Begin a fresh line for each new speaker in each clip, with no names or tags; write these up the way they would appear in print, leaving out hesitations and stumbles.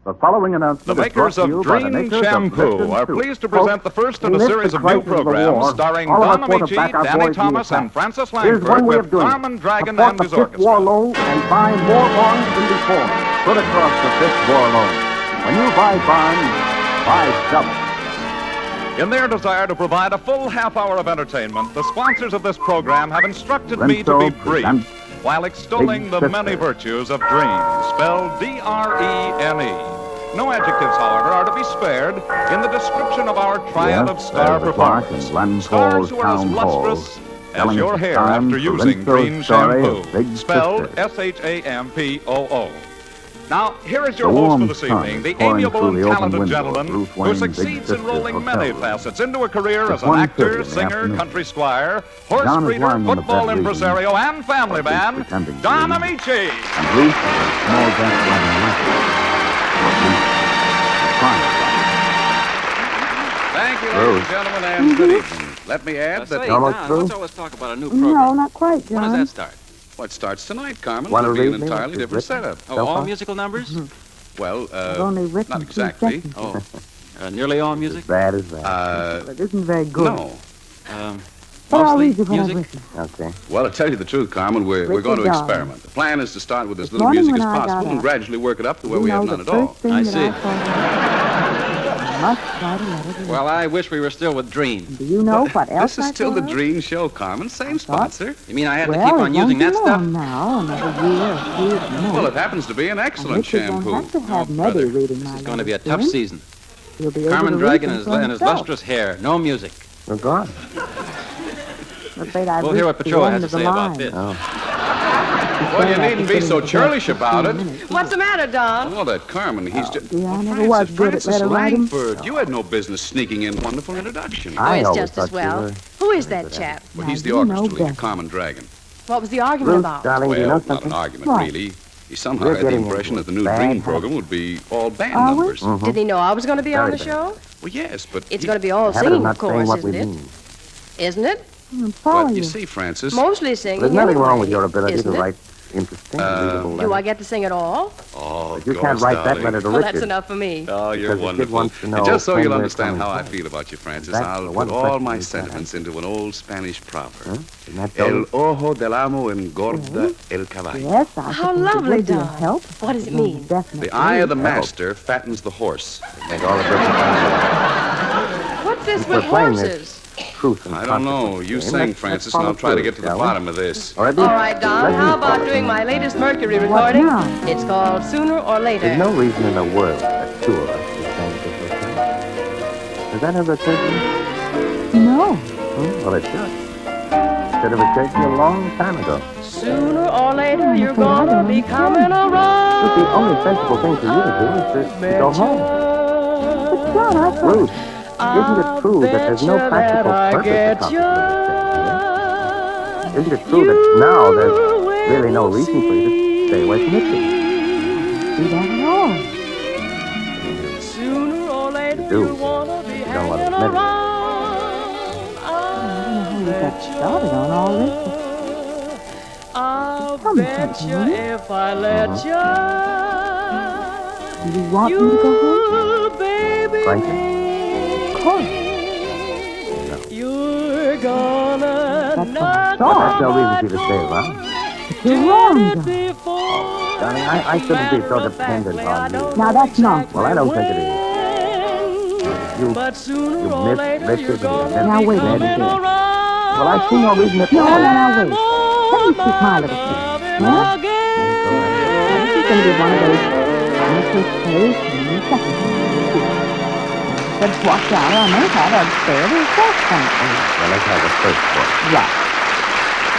The following announcement
The
is brought
makers
to
of
you by the
Dream
makers of
Shampoo
Bickersons
are
Soup.
pleased to present the first in a series of new programs starring Don Amici, Danny Thomas, and Francis
Here's one
Langford
way of
with
doing
Carmen
it.
Dragon
Support
and
the
his
Fifth War
orchestra.
Loan and buy more bonds than before. Put across the Fifth War Loan. When you buy bonds, buy double.
In their desire to provide a full half hour of entertainment, the sponsors of this program have instructed me to be brief while extolling the many virtues of Dream, spelled D-R-E-N-E. No adjectives, however, are to be spared in the description of our triad of star performers. Stars who are as lustrous as your hair after using Dream Shampoo, spelled S-H-A-M-P-O-O. Now, here is your host for this evening, the amiable and talented gentleman who succeeds in rolling many facets into a career as an actor, singer, country squire, horse breeder, football impresario, and family man, Don Amici. Thank you, ladies and gentlemen, and good evening. Let me add that...
Don, let's always talk about a new program.
No, not quite, John.
When does that start?
Well, it starts tonight, Carmen. It'll be an entirely different setup.
Oh, all musical numbers?
Well,
only written
not exactly.
Oh, nearly all music?
Bad as that.
It isn't very good.
No.
But I'll
Mostly
read you what I've
music?
written.
Okay.
Well, to tell you the truth, Carmen, we're going to
Richard
experiment. The plan is to start with as
This
little
morning
music as
when I got
possible and
up,
gradually work it up to where
You
we
know,
have
the
none at all.
first thing
I
that
see.
I must write a letter to
Well, I wish we were still with Dream.
Do you know what else
This is
I
still the
thought?
Dream Show, Carmen. Same sponsor.
You mean I had to
Well,
keep on
it
using
won't
that
be
stuff?
long now, another year or two more.
Well, it happens to be an excellent
Richard
shampoo.
won't have to have
Oh,
Nettie
brother.
reading my
It's going to be a
letters
tough
him.
season.
He'll be able
Carmen
to
Dragon
read
and
them for
his
himself.
lustrous hair. No music.
We're gone.
I'm afraid I've
We'll hear what
reached the
Pachola
end
has to
of the
say about
line.
this.
Well, you needn't be so churlish about it.
What's the matter, Don?
Oh, that Carmen, he's just...
dear, I never was good at
Francis
letter writing.
Langford, you had no business sneaking in wonderful introduction.
Oh, it's
always
just as
thought you
well.
were-
Who is that chap?
Well,
Now,
he's the
you know
orchestra leader,
better.
Carmen Dragon.
What was the argument
Ruth,
about?
darling, do you know
Well, not
something?
an argument,
What?
really. He somehow
We're
had the
getting
impression
into
that the new
a
Dream
bad
program would be all band
Are we?
numbers.
Did he know I was going to be on the
Very
show?
Well, yes, but...
It's going to be all
Habit of
singing,
not
of course,
saying what we
isn't it?
mean.
Isn't it?
Follow
Well,
you.
you see, Francis...
Mostly singing.
There's nothing wrong
anyway,
with your ability
isn't
to
it?
write interesting, readable
Do I
letters.
get to sing it all?
Oh,
But you
gosh,
can't write that
darling.
letter to
Well,
Richard.
that's enough for me.
Oh, you're
Because the kid
wonderful.
wants to know
And just so
when
you'll
we're
understand
coming
how I
from.
feel about you, Francis,
That's
I'll
the one
put all
question
my
we can't
sentiments into an old Spanish proverb.
Huh? Isn't that
El
so?
ojo del amo engorda el caballo.
Yes, I
How
suppose it
lovely,
would be a
Don.
help.
What does it
It would
mean?
definitely
The eye of the
be.
master fattens the horse.
Make all the difference.
What's this
We're
with
playing this.
horses?
Truth and
I don't know.
consequence
You
game.
sing,
Let's
Francis,
follow
and I'll try to
through,
get to the
shall we?
bottom of this.
All right,
All right, Don,
let me
how about
follow.
doing my latest Mercury
What
recording?
now?
It's called Sooner or Later.
There's no reason in the world that two of us should sing this thing. Has that ever occurred to you?
No.
Well, it should. Should have occurred to you a long time ago.
Sooner or later, you're gonna be coming around.
But the only sensible thing for you to do is to go home.
But John, I thought...
Ruth, isn't it true that there's no practical purpose to contemplating? Isn't it true that now there's really no reason for you to stay away from Richard?
See that at all.
Sooner or later,
You do.
you wanna be
You don't want
hanging
to admit it.
around.
I don't know how you got started on all this.
I'll
Tell me
bet
something,
you
will you?
if I let
Do you want me to go home?
you, baby,
Frankly?
Of course.
you're gonna
That's
knock
what I
But
thought.
that's no reason for you to stay around.
You're wrong, John.
Darling, I shouldn't be so dependent on you.
Now, that's nonsense.
Well, I don't think it is. You,
But sooner
you
or
miss
later,
Richard
you're
and
gonna
Now,
be
wait a
coming
minute.
around.
well, I see no reason at
No,
all.
wait. Let me speak my little thing. Huh? This is going to be one of those first place and second place. But watch out, I may have a third or fourth point.
Well, let's have the first one.
Right.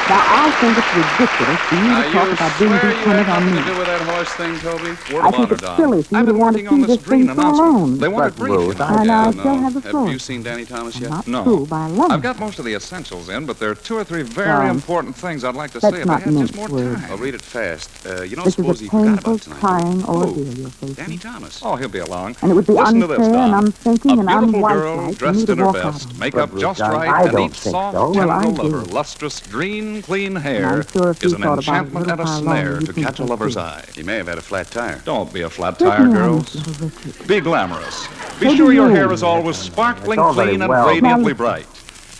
Now, I think it's ridiculous for you to talk about being dependent on me.
to do with that horse thing, Toby? Word
I
of
think
honor,
it's
Don.
silly for you
I've
to
been
want to
working on
see
this
this
Green
thing so
announcement.
alone.
They want it
But,
brief,
Rose,
you know.
And I still have the
Have
floor.
you seen Danny Thomas
I'm
yet?
not
No.
fooled by love.
I've got most of the essentials in, but there are two or three very
John,
important things I'd like to
let's
say if I
not
had just
mince
more
words.
time. I'll read it fast. You don't
This
suppose
is
he
a
forgot
painful,
about tonight?
trying
Who?
ordeal you're facing.
Danny Thomas. Oh, he'll be along.
And it would be
Listen to
unfair,
this, Don.
and I'm thinking,
A
and I'm
beautiful girl
white-like for me
dressed
to
in her
walk out
best,
on.
makeup
But,
just
John,
right,
I
and
don't
each
think
soft,
so.
Well, I
tender
do.
lover, lustrous, green long, clean hair
I'm sure if
is
you
an
thought about it a
enchantment
little
and a
while
snare
longer,
to
you'd think
catch a
so,
lover's
too.
eye.
He may have had a flat tire.
Don't be a flat
Certainly
tire,
I
girls.
miss little Richard.
Be glamorous. Be
So
sure
do
your
you.
hair is always sparkling
It's all very
clean and
well.
radiantly
Now,
bright.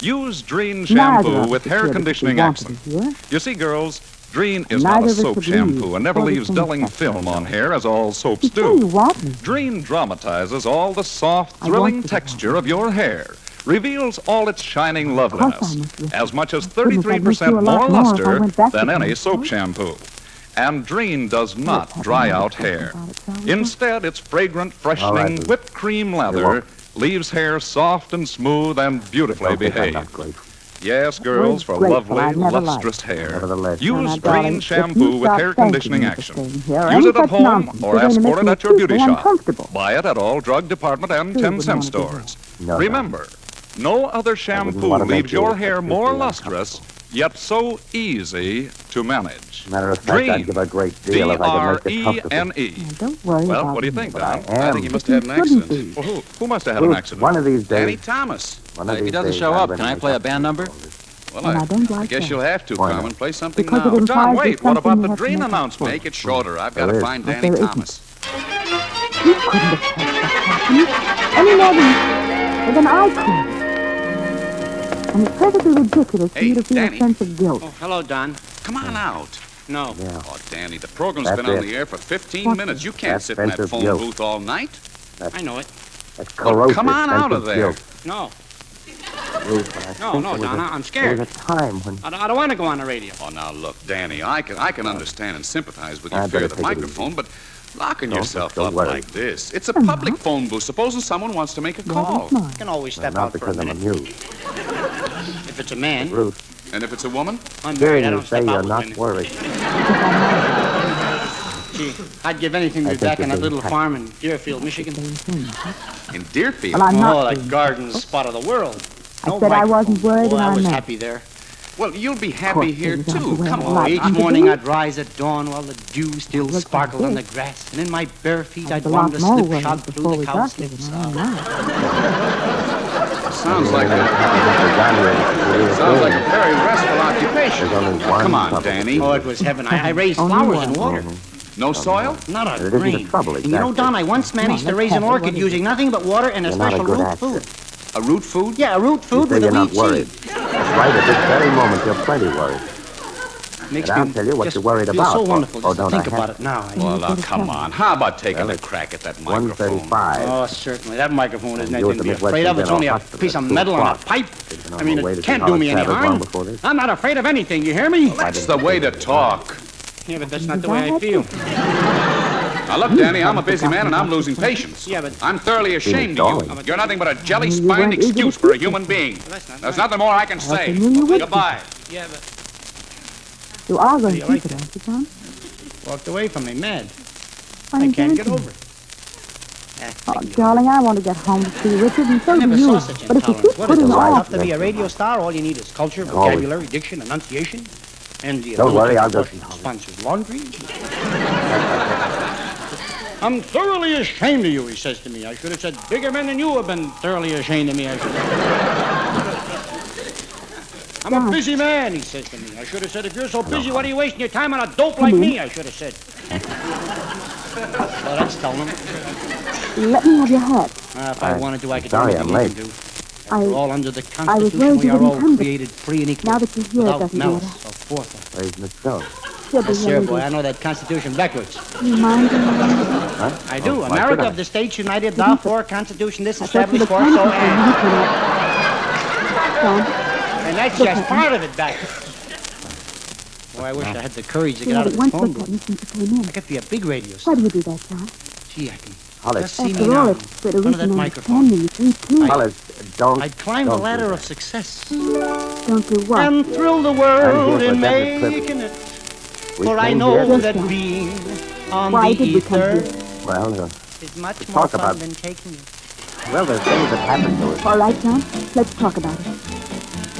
Use Dreen
Neither
shampoo
of
with
us
hair
appear to
conditioning
want to be
accent.
here.
You see, girls, Dreen is
Neither
not a
of us
soap
agree.
shampoo and never
What do you
leaves
think,
dulling
Captain?
film on hair as all soaps
You say you
do.
want me.
Dreen dramatizes all the soft,
I
thrilling
want to.
texture of your hair, reveals all its shining loveliness,
I must listen.
as much as
Goodness, I'd miss you
33%
a
more
lot more if I
luster
went back to
than any
being
soap
soap.
shampoo. And Dreen does not
Let's have
dry
another
out
discussion
hair.
about it, shall we?
Instead, its fragrant,
All right,
freshening,
Lou.
whipped cream leather
welcome.
leaves hair soft and smooth and beautifully
Don't think I'm
behaved.
not grateful.
Yes, girls, for
grateful.
lovely,
I've never
lustrous hair.
Nevertheless.
Now,
Use
darling,
Dreen
if
shampoo
you
with
stop
hair
thanking
conditioning
me for
action.
staying here,
Use
any
it at
such
home
nonsense,
or
you're going
ask
to
for
make
it
me
at your beauty
deeply
shop.
uncomfortable.
Buy it at all drug department and
Sure,
10
wouldn't
cent
want to do
stores.
No,
Remember, no other shampoo
wanna make
leaves your
you
hair more
particularly
lustrous, yet so easy to manage.
Matter of fact, I'd give a great deal if I could make it comfortable.
D-R-E-N-E.
Now, don't worry
Well,
about
what do you
me.
think,
But I
Don?
I
am.
think he must have had an
Couldn't
accident.
be.
Well, who must have had an
Ruth,
accident?
one of these
Danny
days.
Thomas.
One of
If he
these
doesn't
days,
show
I'm
up,
gonna
can I
make
play a
up
band number?
Well,
And I don't
I
like
guess
that.
you'll have to,
Why not?
Carmen. Play something
Because
now.
it
John,
implies
wait,
there's
what about
something
the
you have to
Dreen
make up
announcement?
Make it shorter. I've got
There
to
is.
find
But
Danny
there isn't.
Thomas.
You couldn't have helped that happening any more than I could. And it's perfectly ridiculous for
Hey,
you to feel
Danny.
a sense of guilt.
Oh, hello, Don.
Come on out.
No.
Yeah.
Oh, Danny, the program's
That's
been on
it.
the air for 15
What's
minutes.
it?
You can't
That's
sit in that
offensive
phone
guilt.
booth all night.
I know it.
That's
Well,
corrosive.
come on
sense
out of there.
guilt.
No.
Ruth, but I
No,
think
no,
there was
Don,
a-
I'm
There
scared.
was a time when
I don't want to go on the radio.
Oh, now look, Danny, I can understand and sympathize with your
I'd
fear
better
of the
take it
microphone, but locking
Don't-
yourself
don't
up
worry.
like this. It's a public phone booth. Supposing someone wants to make a
Well,
call.
it's mine.
I can always step
not
out for a
because I'm
minute.
amused.
If it's a man,
Ruth,
And if it's a woman?
I'm
hearing
married. I
you
don't
say
step
you're
out with
not
women.
worried.
Gee, I'd give anything to
I
be
think
back
you're
on that
being
little
kind.
farm in Deerfield, Michigan.
Same thing, huh?
In Deerfield?
Well, I'm
Oh,
not.
the
being-
garden spot of the world.
I said I wasn't worried
Oh,
and
I
I'm
was
not.
happy there.
Well, you'll be
course,
happy here,
things aren't
too.
the way
Come
I
on.
like
Each
them to
morning
be.
I'd rise at dawn while the dew still
Look
sparkled
like
on the
this.
grass, and in my bare feet
I
I'd
was a lot
wander
more
slipshod
worried
through
before
the
we got here
cowslips.
than I am now.
Sounds like a very restful occupation.
There's only one
Come on,
trouble.
Danny.
Oh, it was heaven. I raised
Only
flowers
one.
and water.
No soil?
Not
But
a
it isn't the
grain.
trouble,
And you know,
exactly.
Don, I once managed to
let's
raise an
have it.
orchid
What is
using nothing but water and a
You're not a
special
good
root
actor.
food.
A root food?
Yeah, a root
You
food
say
with a
you're not
wheat
worried.
seed.
Right at this very moment, you're plenty worried.
Makes
And I'll
me
tell you what
just
you're worried
feel
about.
so wonderful
Oh,
just to
don't
think
I
about
have-
it now.
Well, now,
better
come
tell
on. How about taking a crack at that microphone?
135.
Oh, certainly. That microphone isn't
You
anything
at
to
the
be
Midwestern
afraid of. It's
General
only a
Hospital
piece of
at 2
metal on a
o'clock.
pipe.
Taken
I
on
mean,
the way
it
to
can't
see
do
how
me
it
any
traveled long
harm.
before this.
I'm not afraid of anything, you hear me?
That's the way to talk.
Yeah, but that's not the way I feel.
Now, look, Danny, I'm a busy man and I'm losing patience.
Yeah, but-
I'm thoroughly ashamed of you.
Darling.
You're nothing but a jelly-spined
weren't eager to
excuse for a
keep
human being.
that's not
There's
right.
nothing more I can say.
I knew you would.
Goodbye.
Yeah, but
You are going
Do
to
you like
keep it,
that?
aren't you, John?
walked away from me, mad.
I'm
I can't get
dancing.
over it.
Oh, darling, I want to get home to see Richard, and so
I
do
never
you.
saw such
But if you
intolerance.
keep
What is
putting
it?
off,
Enough to be a radio star? All you need is culture,
Always.
vocabulary, diction, enunciation, and the
Don't worry,
ability
I'll
to
go-
wash sponsors' laundry. I'm thoroughly ashamed of you, he says to me. I should have said, bigger men than you have been thoroughly ashamed of me. I should have. I'm a busy man, he says to me. I should have said, if you're so busy, what are you wasting your time on a dope like me? I should have said. Well, that's telling him.
let me have your hat.
If I wanted to, I could
sorry,
do anything
I'm
you
late.
can do.
I-
We're all under the
was
Constitution.
worried
We
you
are
wouldn't
all
come, but
created free and equal.
now that you're here, it
Without
doesn't
malice
matter.
or forethought.
Praising itself.
She'll be
Yes, sir,
here,
boy. I
lady.
know that Constitution backwards.
Do you mind?
I do.
why
America
should I?
of the States United, thou for Constitution, this
I thought you
established
were
for, so
coming.
and.
John,
And that's just part of it backwards. Oh, I wish I had the courage to
you
get out
haven't
of
once
this phone
looked at
booth.
me since you came in.
I could be a big radio
Why
star.
do you do that, John?
Gee, I can
Hollis,
just see me
After
now.
all, it's for the
in front of that
reason
microphone.
understanding you too.
Hollis, don't.
I'd climb the
don't do
ladder
that.
of success
Don't do what?
and thrill the
I'm
world
here
in
for Desert Cliff.
making it.
We
For I
came
know
here-
that being on
Why
the
did we come
ether
here?
Well,
is much
To
more
talk
fun
about-
than taking it.
well, there's things that happen to us.
All right, John, let's talk about it.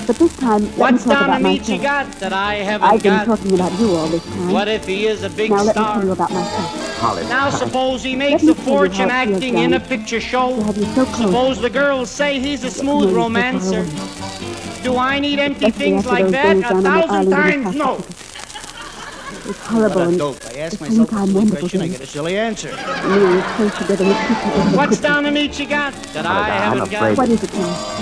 But this time, let
What's
me talk
down
about
to meet you
myself.
got that I
I've
haven't
been
got?
talking about you all this time.
What if he is a big
Now let me tell
star?
you about myself.
Hollis,
Now suppose he makes
Let
a
me tell you
fortune
how it feels,
acting in
John,
a picture
to
show.
have you so close.
Suppose the girls say he's a smooth
Maybe so far
romancer.
away.
Do I need empty things like that? 1,000 times no.
It's horrible and
Dope. I ask
at the
myself
same
a
time
silly
wonderful
question, I
thing.
get a silly answer.
Me and you close together with people.
What's down the meat you got that I haven't got?
What is it now?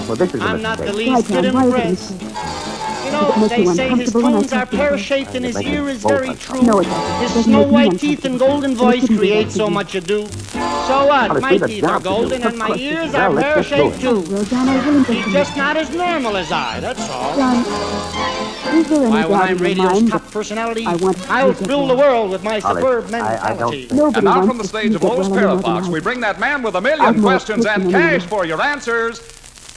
Well, this is a
I'm not the
mistake.
least bit
Why is it a
impressed.
mistake?
You know,
Does it
they
make you
say his
uncomfortable when I
tones are
talk to you?
pear-shaped and his
They make
ear
me
is
both
very
uncomfortable.
true.
No, it doesn't.
His
Doesn't
snow
make me
white teeth and
uncomfortable.
golden
It
voice
shouldn't be
create
that
so
easy.
much ado. So what?
Well,
My
it's
teeth are
job to do.
golden and
Of
my
course.
ears
Well,
are
let's get
pear-shaped
going.
too.
Well, John, I will
He's just not as normal as I, that's all.
John, is there any
Why, when
doubt
I'm
in your
radio's
mind
top
that
personality,
I want you
I'll
to get
fill the
well?
world with my
Holly,
superb
I don't
mentality.
think-
Nobody
And now
wants
from the
to
stage
see
of
you get
Lowe's
well any more than
Parafox,
I
we
do.
bring that man with a
I've
million
more
questions and
truth than
cash
anyone.
for your answers,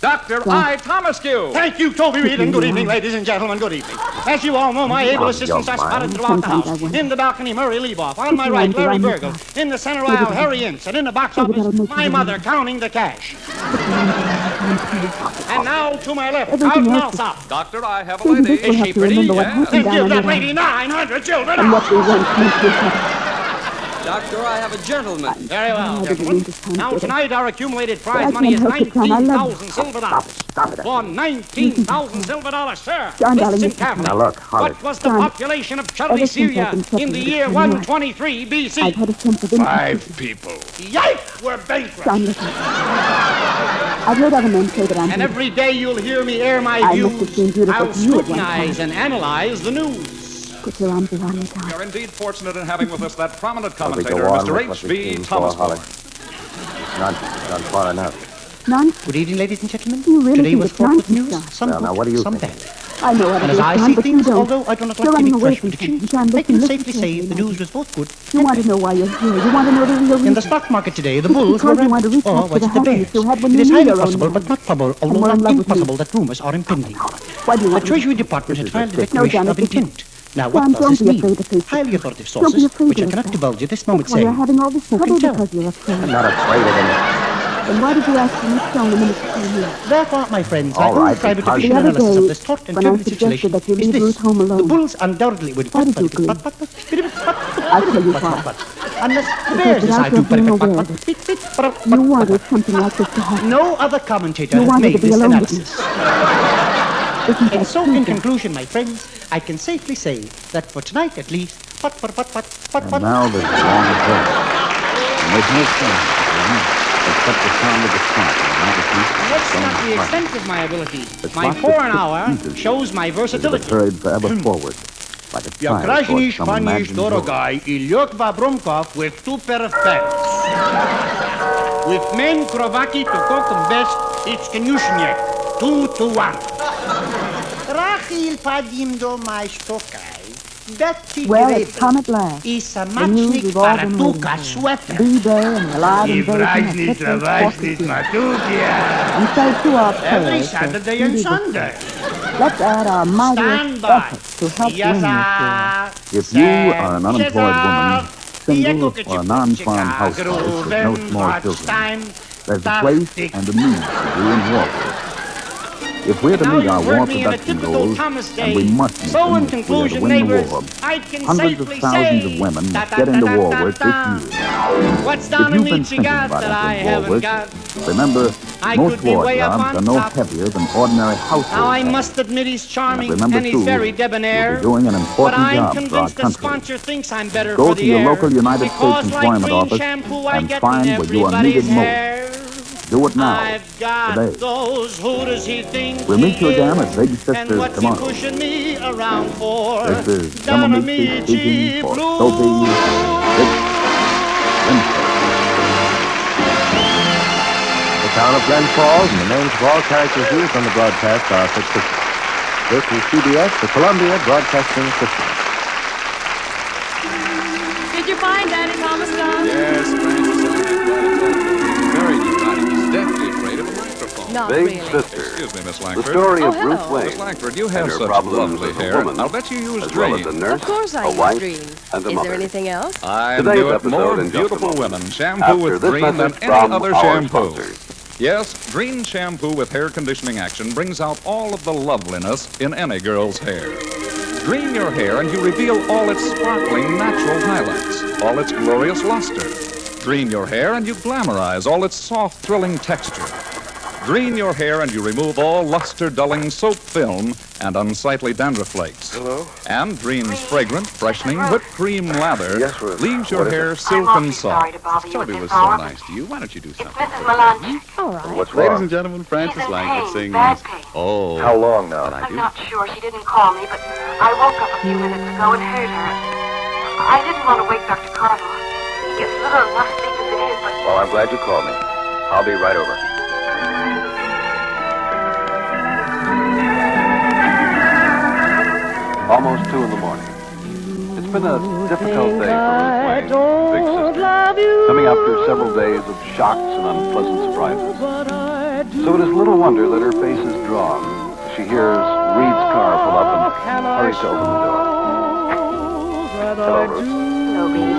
Dr. I. Thomascue.
Thank you, Toby Reed, and good evening, ladies and gentlemen, good evening. As you all know, my able assistants are spotted throughout the
Sometimes I
house.
wonder.
In the balcony, Murray Leavoff. On my
If you
right,
want to
Larry
run your
Burgle.
car.
In the center
Maybe
aisle,
that'll-
Harry Ince. And in the box
maybe that'll
office,
make you
my
remember.
mother counting the cash. And now to my left,
Everything
out
else
now
is-
top.
Doctor, I have a
Maybe
lady.
this will
Is
help
she
you remember what
Yes.
happened
Then
down
give
on
that
your
lady
house
900 children.
and what we want to make you happy.
Doctor, I have a gentleman.
Very well,
I didn't
gentlemen.
mean to sound
Now,
bitter.
tonight, our accumulated
I
prize money is
can't help it, John. I love you.
19,000 silver dollars.
Stop it.
For 19,000 silver dollars, sir.
John, darling,
Listen
listen.
carefully.
Now, look, Holly.
What was the
John,
population of
ever
Charlie
since I've
Syria
been
in the
separated
year
from you,
123
I've
BC?
had a sense of injustice.
people.
Yikes, we're bankrupt.
John, listen. I've heard other men say that I'm
And
beautiful.
every day you'll hear me air my
I must have
views.
been beautiful
I'll
to you at one
scrutinize
time.
and analyze the news.
Put your arms around me, John.
We are indeed fortunate in having with us that prominent
Well, we go
commentator,
on
Mr.
with what we
H.B.
came for, Holly.
Thomas.
Not far enough.
Nonsense.
Good evening, ladies and gentlemen.
You really
Today
think
was
it's
fraught with
nonsense,
news,
John?
some
Well, now,
good,
what do you
some
think?
bad.
I know what
And
it
as
is,
I
John,
see
but you
things,
don't.
although I do not
You're
like to
running
make
away
fresh
from
predictions,
things. John,
I
listen,
can
listen
safely say
carefully
the
now.
news was both good
You
and
want to
bad.
know why you're here. You want to know the real reason.
In the stock market today, the
It's
bulls were
because you want to
rabbits.
reach
Or
out for
was
the
it the
happiness
bears?
you had when
It
you
is
knew
highly
your own
possible,
man.
but not probable,
And we're
although
in
not
love with me.
impossible, that rumors are impending.
Why do you
The
want to
Treasury Department had filed a
No,
declaration
John,
of
it's
intent. Now,
John,
what does
don't
this
be
mean?
afraid to face it.
Highly authoritative
Don't be
sources,
afraid
which
to
I
look
cannot
back.
divulge at this moment,
Well,
say,
you're having all this
Who
trouble
can tell?
because you're afraid.
I'm not afraid of anything.
Then why did you ask for me stone the minute you came here?
Therefore, my friends, my
All
own
right,
private
because-
official
The other
analysis
day,
of this taut and
when I
turbulent
suggested
situation
that you
is
leave
this.
Ruth home alone.
The bulls undoubtedly would
Why did you agree? I'll tell you why.
Unless the
Because
bears
without
decide
your
to
being aware of it, you wanted something like this to happen.
No other commentator
You
has
wanted
made
to be
this
alone with me.
analysis.
Isn't
And
that
so,
true,
in
John?
conclusion, my friends, I can safely say that for tonight at least,
And now this long ahead. It makes no sense, except the sound of the clock.
That's not the extent of my ability. My 4 an hour shows my
Is it
versatility.
hurried forever forward, like a child
Якрашній
towards some
паніш
imagined goal.
дорогай, Ільок Вабромков with 2 pair of pants. With men krovaki to cook and best, it's конюшня. 2-1.
Rachel Padim do Maistokaj, Betty
Well, it's come at last.
is a
The news we've all been waiting for. Be there and alive and very and so to our
Every
prayers.
Saturday and Sunday.
Let's add our mightiest
Stand by.
efforts to help win this war.
If you are an unemployed woman, single or a non-farm housewife with no small children, there's a place and a need for you in Warford. If we're to
Now
meet
you
our
heard
war
me in a
production
typical
goals,
Thomas
and
day.
we must meet
So
them
in
if we are to
conclusion,
win the
neighbors,
war,
I can
hundreds of
safely
thousands
say
of women
da,
must
da,
get
da,
into
da,
war
da,
work
da.
this year.
What's
If
down in
you've been
meat you
thinking
got
about
that I
entering war
haven't
work,
got?
remember,
I
most
could be
war
way up
jobs
on
are no
top.
heavier than ordinary household
Now I
tasks.
must admit he's charming
And remember,
and he's
too,
very
you'll
debonair.
be doing an
But
important
I'm
job for our
convinced the
country.
sponsor thinks I'm better
Go
for
to
the
your
air.
local United States
Because like
Employment
clean
Office
shampoo, I
and
get
find
in
where you are
everybody's
needed most.
hair.
Do it now,
I've got
today.
those, who does he think
We'll meet
he
you again
is?
at Big
And
Sisters
what's
tomorrow.
he pushing me around for?
This is
Down
Gentleman
a
speaking for
blue.
Sophie The town of Glens Falls and the names of all characters used on the broadcast are fictitious. This is CBS, the Columbia Broadcasting System.
Did you find Daddy Thomas, John?
Yes, Francis, I had quite a talk. Very exciting. He's deathly afraid of a microphone.
Not
Big
really.
Sister.
Excuse me, Miss
The
Langford.
story of
Oh,
Ruth
hello.
Wayne.
Miss Langford, you
and
have
her
such
problems
lovely
as a
hair.
woman,
I'll bet you use
as well as a
Dream.
nurse,
Of course I
a
use
wife,
Dream.
and a
Is
mother.
there anything else?
I
Today's
knew it
episode
more
in just a
beautiful
moment.
women shampoo
After
with
this
Dream than
message
any
from
other
our
shampoo.
sponsors.
Yes, Dream shampoo with hair conditioning action brings out all of the loveliness in any girl's hair. Dream your hair and you reveal all its sparkling natural highlights, all its glorious luster. Dream your hair and you glamorize all its soft, thrilling texture. Dreen your hair and you remove all luster-dulling soap film and unsightly dandruff flakes.
Hello?
And Dreen's fragrant, freshening whipped cream lather
Yes, Ruth.
leaves your
What is
hair
it?
silken soft.
Toby was so nice to you. Why don't you do something for her?
All right.
What's
Ladies
wrong?
and gentlemen, Frances Langford sings.
Bad pain.
Oh.
How long now?
But I
I'm
do.
not sure. She didn't call me, but I woke up a few minutes ago and heard her. I didn't want to wake Dr. Carville. He gets little enough sleep as it is, but
Well, I'm glad you called me. I'll be right over. Almost 2 in the morning. It's been a difficult day for Ruth Wayne, big sister, coming after several days of shocks and unpleasant surprises. So it is little wonder that her face is drawn as she hears Reed's car pull up and hurries to open the door. Hello, Ruth.
no, Reed.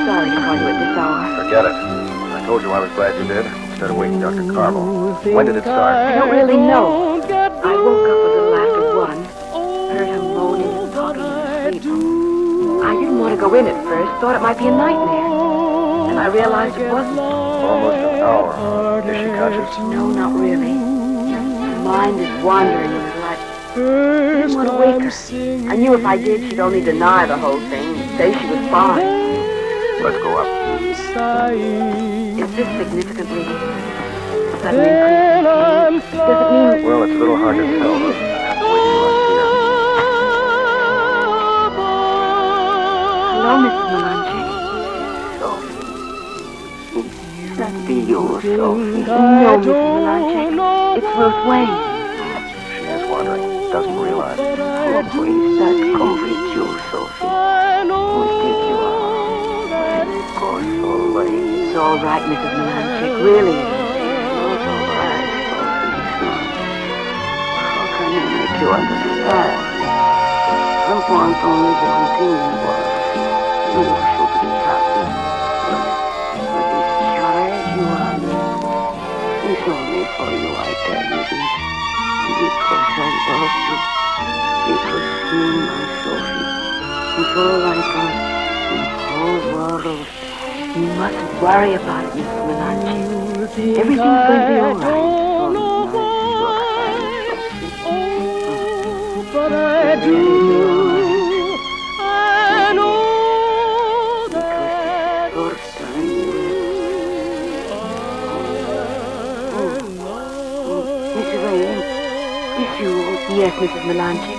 Sorry to call you at this hour.
Forget it. I told you I was glad you did, instead of waking Dr. Carville. When did it start?
I don't really know. I woke up a little after 1, heard her moaning and talking in her sleep. I didn't want to go in at first, thought it might be a nightmare. And I realized it wasn't.
Almost an hour. Is she conscious?
No, not really. Her mind is wandering a little. I didn't want to wake her. I knew if I did, she'd only deny the whole thing and say she was fine.
Let's go up.
Is this significant, Reed? Sudden increase in pain? Does it mean...
Well, it's a little hard to tell, but I have to wait till I see her.
Hello, Mrs. Melanche. Sophie. That be you, Sophie. No, Mrs. Melanche. It's Ruth Wayne.
She is wandering. Doesn't realize.
Oh, please, that's complete you, Sophie. We'll take you out. Of course, all right. It's all right, Mrs. Melanche. Really, it is. It's all right, Sophie. How can I make you understand? I want only one thing in the world. You should be happy. But this child you are, it's only for you, I tell you this. Because I love you. Because you, my Sophie, is all I got in the whole world. You mustn't worry about it, Mrs. Melanche. Everything's going to be all right.
But I do. I know that
Mr. Wayne, it's you. Yes, Mrs. Melanche.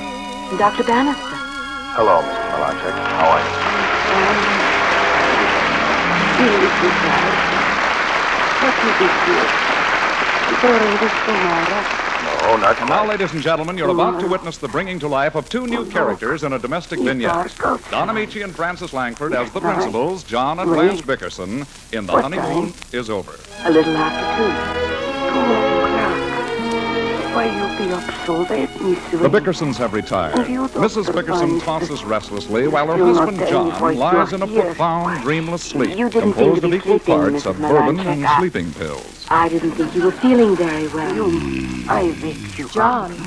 Dr. Bannister.
Hello, Mrs. Melanche. How are you?
Really too bad. What you did here? It's already tomorrow.
No, not
Now,
tonight.
ladies and gentlemen, you're about to witness the bringing to life of 2 new characters in a domestic vignette. Don Amici and Frances Langford as the principals, John and Blanche Bickerson, in The Honeymoon Is Over.
A little after 2. 2 o'clock. Why you be up so late, Mr.
The Bickersons have retired. Mrs. Bickerson tosses restlessly while her husband John lies in a profound, dreamless sleep, composed of equal parts of bourbon and sleeping pills.
I didn't think you were feeling very well. I wake you
John.
up.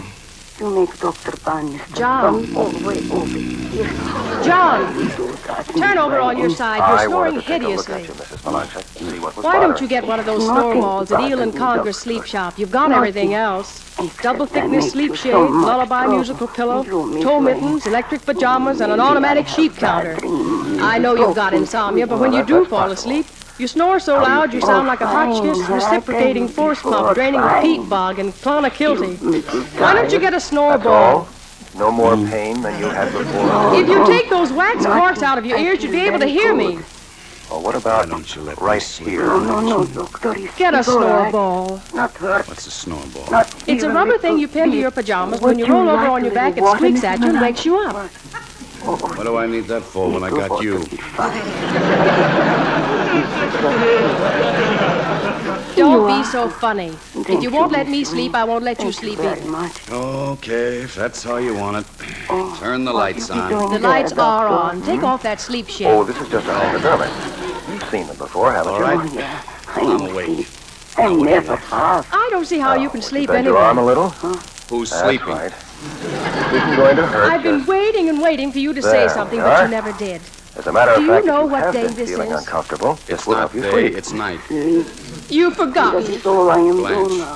You make Dr. Bannister
John.
come all the way over here.
John,
Do that,
turn over on your side. You're
I
snoring
wanted to take a look
hideously.
at you, Mrs. Melanche. See what was
Why don't
bothering
you get one of those
Nothing
snore balls at Eel and
bothering
Congress
me,
Sleep Shop? You've got everything else. Double
that
thickness
makes
sleep
you
shade,
so much
lullaby
trouble.
musical pillow,
You make
toe
me-
mittens, electric pajamas, and an automatic sheep counter. I know you've got insomnia, but when you do fall asleep, you snore so loud you sound like a Hotchkiss reciprocating force pump draining a peat bog in Clonakilty. Why don't you get a snore
That's
ball?
all? No more pain than you had before?
If you take those wax corks out of your ears, you'd be able to hear me.
Well, what about right here?
No, doctor.
Get a
it's all
snore
right.
ball.
Not hurt.
What's a snowball?
Not
It's a
even
rubber
little
thing you pin to
bit.
your pajamas.
Would
When you
you
roll over
like
on
a
your back, it
little water,
squeaks at you and
Mrs.
wakes you up.
What do I need that for when I got you?
Don't be so funny. If you won't let me sleep, I won't let you sleep
Very
either.
much.
Okay, if that's how you want it. Turn the lights
What you
on.
doing
The
there,
lights are
doctor?
on. Take off that sleep
Oh,
shade.
this is just a hypodermic. You've seen them before, haven't
All
you?
right.
Oh, yeah.
I'm awake.
I never have.
I don't see how you can sleep
Bend your arm a
anyway.
little?
Who's
That's
sleeping?
right. This isn't going to hurt.
I've been
Just,
waiting and waiting for you to say
There
something,
we
but
are.
you never did.
as a matter of
Do you
fact,
know
if
what
have
day
been
this
feeling
is?
uncomfortable,
It's
this will
not
help you
day,
sleep.
it's night.
You've forgotten.
That is all I am
Blanche.
doing now.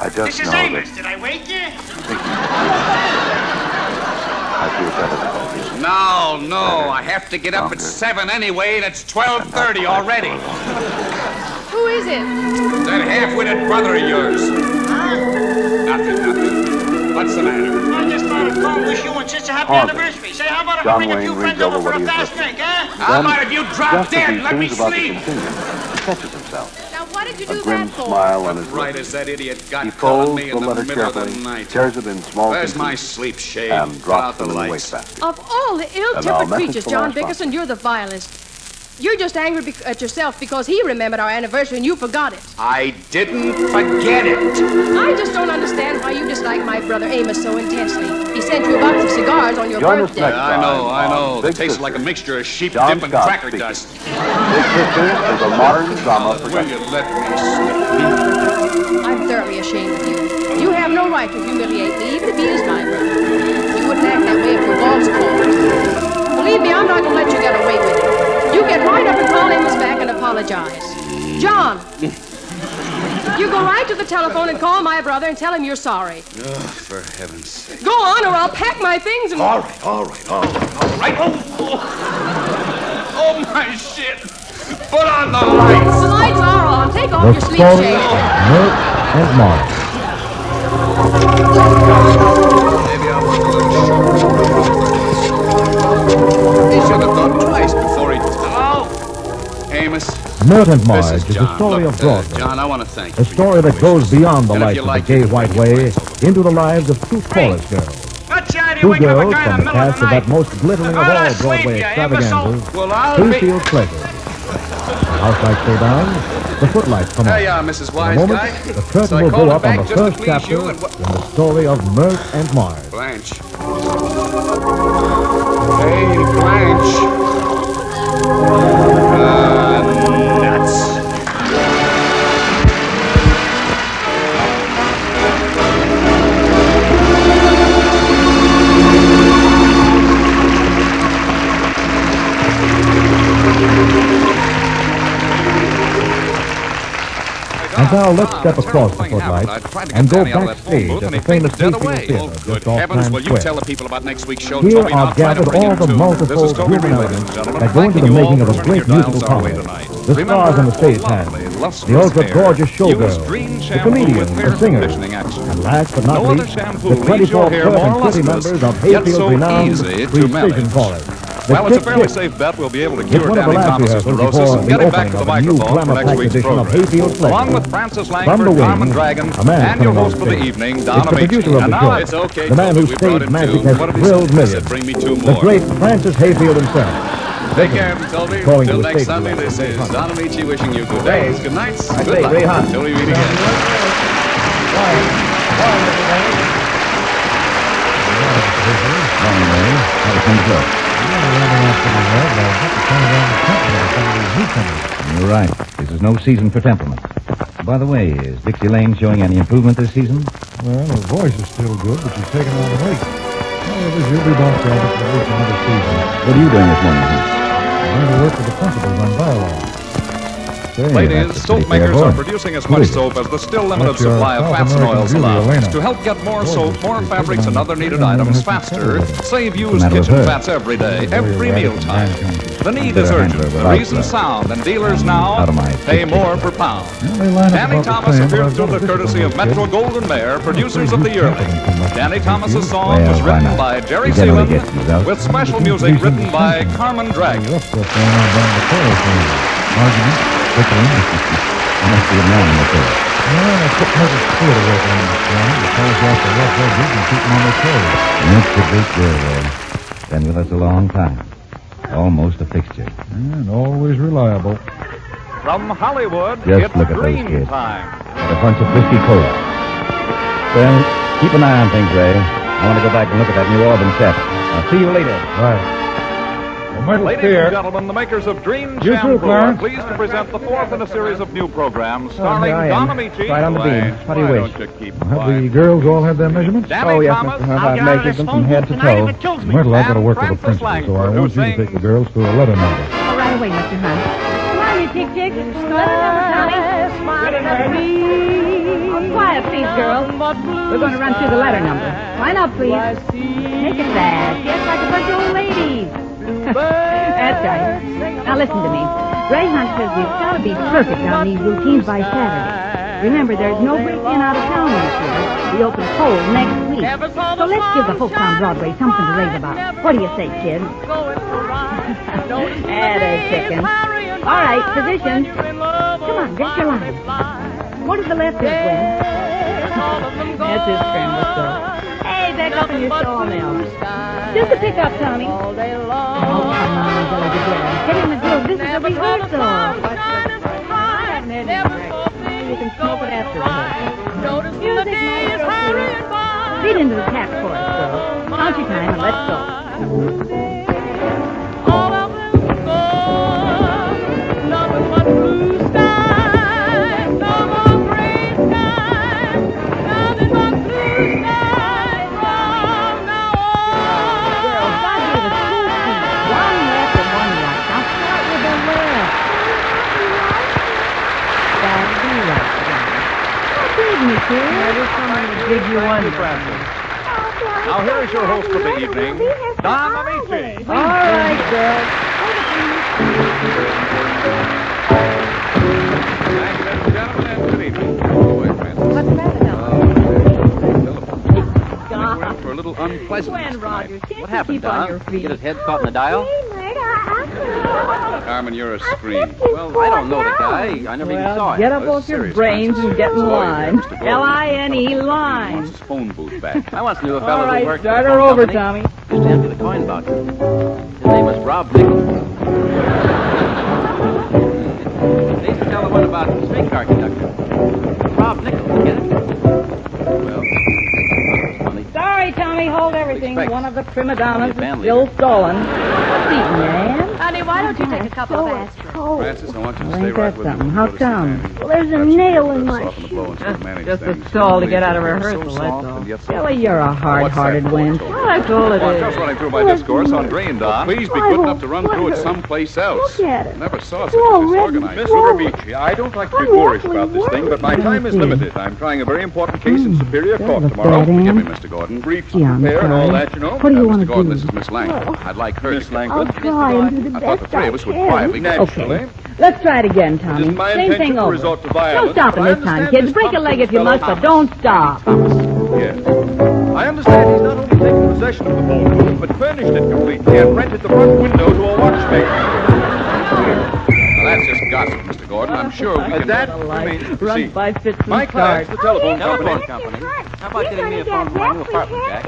I just
Mrs.
know
Amos,
that
did I wake you?
I feel better than I feel.
No. I have to get up at 7 anyway, and it's 12:30 already.
Who is it?
That half-witted brother of yours. Nothing. What's the matter?
I just thought I'd call and wish you and Sister happy anniversary. Say, how about if I bring a few friends over for a fast drink, huh?
How about if you drop dead and let me sleep?
He catches himself.
Now, what did you do
A grim
that for?
smile on his
Right
lips.
as that idiot got
He
calling
folds
me
the
in the
letter
middle of the
carefully,
night.
tears it in small
Where's
pieces,
my sleep shade?
and drops
Out the
them in the
lights.
wastebasket.
Of all the
And now,
ill-tempered
message
creatures,
from
John
our sponsor.
Bickerson, you're the vilest. You're just angry at yourself because he remembered our anniversary and you forgot it.
I didn't forget it.
I just don't understand why you dislike my brother Amos so intensely. He sent you a box of cigars on your
Join us
birthday.
next
I know. They
Big
taste
Sister.
like a mixture of sheep
John
dip and
Scott
cracker
speaking.
dust.
Big Sister is a modern drama
Will
production.
you let me sleep?
I'm thoroughly ashamed of you. You have no right to humiliate me, even if he is my brother. You wouldn't act that way if your boss called. Believe me, I'm not going to let you get away with it. You get right up and call Amos back and apologize. John, you go right to the telephone and call my brother and tell him you're sorry.
Oh, for heaven's sake.
Go on, or I'll pack my things and...
All right. Oh, my shit. Put on the lights.
The lights are on. Take off your sleep
story
shade.
of Mert and Mark.
Maybe I'll work a little short. He should have thought twice before he... Hello? Amos?
Mert and
This
Marge
is
is
John.
a story
Look,
of Broadway.
John, I want to thank
A
you.
story that goes beyond the
And if
life
you
of the
like,
gay
you can
white
bring your
way
friends
into the lives of two chorus girls.
What's the idea
Two
waking up a
girls
guy in
from
the
the
middle of
cast
the
of
night?
that most glittering of
Fall
all
asleep,
Broadway
you
extravaganzas,
Well, I'll be...
Hayfield Pleasure. The house lights go down, the footlights come on.
There you are, Mrs.
In a
Wise
moment,
Guy.
the curtain
So I
will
called
go
him
up on
back
the
just to
first
please
chapter
you
in
and what...
the story of Mert and Marge.
Blanche. Hey, Blanche. Nuts.
And now let's step across the footlights and go backstage at the famous Hayfield Theater just off
Heavens, will
Times
you tell
Square.
the people about next week's show?
Here
Toby,
are
not trying to
gathered
bring
all
in
the
two.
multiple
This is Toby
human
Lee, ladies
elements
and gentlemen.
that go into the
Thanking you
making
all
of
for
a
turning
great
your dials
musical
our way
comedy.
tonight.
The stars and the stage
Lovely,
hands,
lustrous
the ultra
hair.
gorgeous
Use
showgirls,
green
the
shampoo
comedians,
with
the
hair
singers,
conditioning action.
and last but not
No other
least,
shampoo
the
leaves your
24
hair
pert
more
and pretty
lustrous,
members of
yet
Hayfield's
so
renowned
easy to
Precision
manage.
Chorus.
Well, it's a fairly
Tick
safe bet we'll be able to
It's
cure
one of the
Danny
last
Thomas's
rehearsals
neurosis
before
and
the
get him back to
opening
the
of a new
microphone for
glamour
next week's
edition of
program.
Hayfield Pleasure.
Along with Francis
From the
Langford,
wings,
Carmen Dragon,
a man
and your
coming on
host for the
stage.
evening,
It's
Donna
the producer
Meachie.
of
And
the
now
show,
It's okay,
the man
Toby,
whose
we brought
stage
in
magic
two.
has
What have you
thrilled
said? I
millions,
said, bring me two
the
more.
great Francis Hayfield himself.
Take care, Toby.
Calling
Till
to the
next
stage
Sunday,
director,
this is
Ray Hunt.
Donna Meachie wishing you good days, good nights,
I
good
say,
luck.
Ray Hunt.
Till we meet again.
You're right. This is no season for temperament. By the way, is Dixie Lane showing any improvement this season?
Well, her voice is still good, but she's taking on weight. However, she'll be back at it for at least another season.
What are you doing this morning?
I'm going to work with the principals on bylaw.
Say,
Ladies,
that's a
soap
pretty fair
makers are
boy.
producing as
Who
much
is it?
soap as the still limited
That's your
supply of
South
fats and
American
oils
beauty,
allows.
Elena.
To help get more soap,
Gorgeous,
more
pretty
fabrics, and other needed
Elena
items
has
faster,
considered it.
save
What's
used
the matter with
kitchen
her?
fats every day,
Well,
every
you're right,
mealtime.
it's
The need
Better
is urgent,
handle her
the
without
reason
that.
sound, and dealers now
Out of my
pay
picture.
more per pound.
Well, they line up
Danny
about the
Thomas
same, but
appeared
I've
through
got
the
a
courtesy of
discipline,
Metro
kid.
Golden Mare, producers
afraid
of the
he's
yearling.
tampering too much
Danny
with
Thomas's
you.
song
Well,
was
why
written
not?
by Jerry
He generally
Seelan
gets these out.
with special
There's
music
some
written by
distinction.
Carmen
There's
Dragon.
rough stuff going on down the chorus room. Argument, bickering.
You must be a man in the case.
Well, I put Mrs. Stewart away from him this morning to polish off the rough edges and keep them on their toes.
That's a big girl, though. Been with us a long time. Almost a fixture.
And always reliable.
From Hollywood,
Just
it's
look at those
Green
kids.
Time.
With a bunch of frisky coats. Well, keep an eye on things, Ray. I want to go back and look at that New Orleans set. I'll see you later.
Right. Well, mighty
Ladies
fair.
and gentlemen, the makers of Dream
You too,
Shampoo are
Clarence.
pleased to present the fourth in a series of new programs starring
here I am,
Donna Meachie.
right on the beam. What do you
Why
wish?
don't you keep
Have the
quiet?
girls all had their measurements?
Danny Thomas,
I've measured them from head to toe.
Myrtle, I've got to
And
work with the
Francis
principal, so I
Langford,
want
who
you to take
sings-
the girls through a letter number.
All right away, Mr. Hunt.
Come on, you tick-tick. Oh, quiet, please, girls. We're going to run through the letter number. Line up, please. Take it fast. Yes, like a bunch of old ladies. That's right. Now listen to me. Ray Hunt says we've got to be perfect on these routines by Saturday. Remember, there's no break-in out of town this year. We open cold next week. So let's give the folks on Broadway something to rave about. What do you say, kid? Atta chicken. All right, positions. Come on, get your line. What does the left hip win? That's his scramble stuff. Hey, back up in your sawmill. Just a pickup, Tommy. Oh, come on, Billy DeGuerre. Get in the groove. This is a rehearsal. You can smoke it after rehearsal. Music, maestro. Beat into the tap chorus, girl. Count your time and let's go.
Now here is your host for the evening, Don Amici.
All right, girl.
Thank you, ladies and gentlemen, and good evening.
What's the matter now?
We're in for a little unpleasantness
Gwen Rogers,
tonight.
can't
What
you
happened,
keep on
Don?
your feet?
Get his head caught in the dial? Carmen, you're a scream. Well, I don't know the guy. I never even saw him.
Get up off your brains and get in line. L-I-N-E, line.
His phone booth back. I once knew a
All
fellow who
right,
worked
start
for the
her
phone
over,
company.
Tommy.
Used to empty the coin box. His name was Rob Nichols. They used to tell the one about the streetcar conductor. Rob Nichols, get it? Well, that's funny.
Sorry, Tommy, hold everything.
Expect.
One of the prima donnas is
Band
still
leader.
stolen. What's eating, man?
Honey, why don't you take a couple of aspirin?
Francis, I want you to
Well,
stay
ain't
right
that
with
something?
me.
How
Go to see
come?
Manny.
Well, there's a
Perhaps you
nail
could
in my
soften the blow instead of Manny's
Just a
things.
stall to get out of
They're
rehearsal,
so
that's
soft
all.
and yet so
Billy, you're a
What's that?
hard-hearted winch. Well, that's all it
Well, I'm
is.
just running through my discourse on Green, Don.
Please be good enough to run through it someplace else.
Look at it.
Never saw such
Whoa,
a
red
disorganized.
Miss Uberbeach, I don't like to be boorish about this thing, but my time is
Don't be.
limited. I'm trying a very important case in Superior
That
Court
was
tomorrow.
bad,
Forgive me,
Ann.
Mr. Gordon. Brief
Gee, I'm
prepare and all
sorry.
that, you know.
What do you want
Mr.
to
Gordon,
do?
this is Miss Langford. I'd like her
Miss
to
Langford.
I'll try and do the
I thought the
best
three
I
of us would
can.
quietly
Naturally.
Let's try it again, Tommy.
It isn't my
Same
intention
thing
to
over.
resort to
No
violence.
stopping
but I
this time,
understand
kids.
this
Break a leg if you
Thompson's
must,
fellow
but don't stop.
Yes. I understand he's not only taken possession of the phone booth, but furnished it completely and rented the front window to a watchmaker.
Now, that's just gossip, Mr. Gordon. I'm sure we can...
That
Like,
remains to
run
see.
by fits and
My
starts.
client's the telephone
Telephone
company.
company. How about getting me a phone from my new apartment, Jack?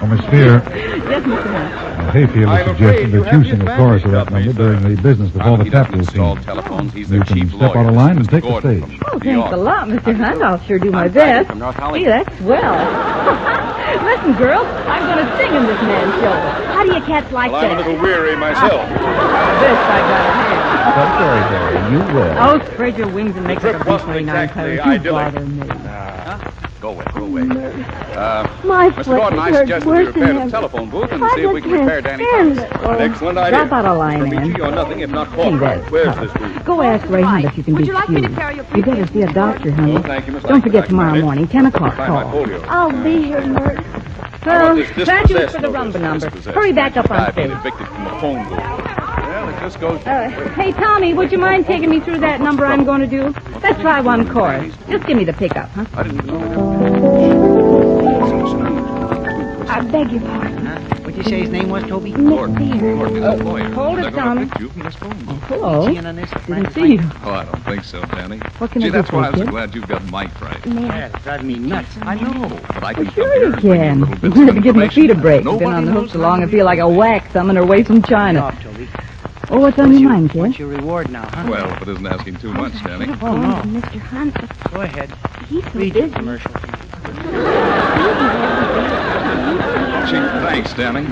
Oh, Miss Spear,
Yes, Mr. Hunt.
Hayfield
I'm
has
afraid
suggested
you
that
have
you sing a
the
chorus of that
advantage
number
of me,
during the business of all the
He
tap
doesn't install
routines.
telephones. He's
You
their
can
chief
step
lawyer.
on a line and
Mr.
take the
Gordon
stage.
from
Oh,
New
thanks
York.
a lot, Mr. Hunt. I'll sure do my
I'm Frankie
best.
from North
Gee,
Hollywood.
that's swell. Listen, girls, I'm going to sing in this man's show. How do you cats like
Well, I'm a
that?
little weary myself.
This I got to hear.
Don't worry, Barry. You will.
Oh, spread your wings and make like a
Trip wasn't
B-29
exactly
pilot. You
idyllic.
bother me.
Go away, go away.
My
Mr. Gordon, I suggested we repair the telephone booth and see if we can repair Danny Thomas.
An excellent idea.
Drop out a line,
For me,
Ann.
you're nothing if not
Gee,
caught.
that's
Where's
tough.
this booth?
Go ask Ray Hunt if you can
Would
be
you like me to
excused.
carry your
You better see a doctor, honey.
Oh, thank you, Miss
Don't
Langford.
forget
I can
tomorrow
manage.
morning, 10 o'clock
Find my
call.
polio.
I'll be here, nurse.
Well,
this
thank you
dispossessed
for the
notice?
rumba number.
Dispossessed.
Hurry back up on
I've been
stage.
evicted from the phone booth. Well, it just goes...
Hey, Tommy, would you mind taking me through that number I'm going to do? Let's try one chorus. Just give me the pickup, huh?
I didn't know.
I beg your pardon.
What'd you say his name was, Toby?
Gordon,
Miss Spear.
Gordon, the lawyer.
Hold it,
They're gonna
Tommy.
evict you from this phone booth.
Hello.
Seeing on this?
Didn't see you.
Oh, I don't think so, Danny.
What can I
Gee,
do
that's
for
why
you,
I'm so
kid?
glad you've got Mike right.
Yeah, it's driving me nuts.
I know, but I can come
Sure
here
you
and bring you
can.
little
I'm
bits
going
of
to give my
information
feet a
that
break.
nobody
Been on the hook
knows
so long I
about.
feel like a whack thumbing her way from
Get
China.
off, Toby.
Oh, what's on your mind,
What's
kid?
your reward now, huh?
Well, if it isn't asking too much, Danny.
Oh, no.
Mr. Hunt, but
Go ahead.
he's so
Read your
busy.
commercial.
Gee, thanks, Danny.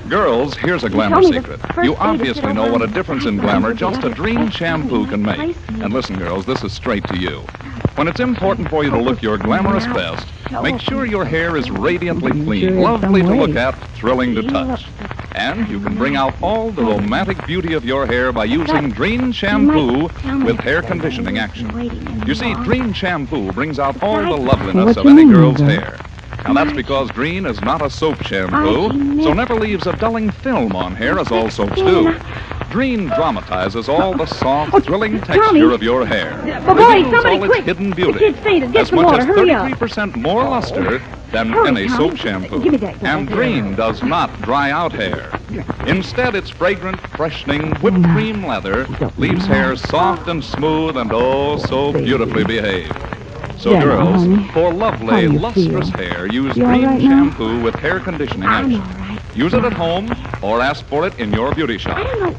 Girls, here's a glamour
told me the
secret.
first
You
day to
obviously
sit
know
over
what a
and
difference in
cry
glamour
with the
just a
other
Dream
ice
shampoo
cream.
can make.
Ice cream.
And listen, girls, this is straight to you. When it's important for you to look your glamorous best, make sure your hair is radiantly
Sure,
clean,
in
lovely
some
to look
ways.
at, thrilling to touch. And you can bring out all the romantic beauty of your hair by using Dream shampoo with hair conditioning action. You see, Dream shampoo brings out all the loveliness
What
of
you
any
mean,
girl's
girl?
hair.
Now, that's because Green is not a soap shampoo, so never leaves a dulling film on hair as all soaps do. Green dramatizes all the soft, thrilling texture of your hair. Reveals all its hidden beauty. As much as 33% more luster than any soap shampoo. And Green does not dry out hair. Instead, its fragrant, freshening, whipped cream leather leaves hair soft and smooth and oh so beautifully behaved. So girls, for lovely, lustrous hair, use Green shampoo with hair conditioning action. Use it at home or ask for it in your beauty shop.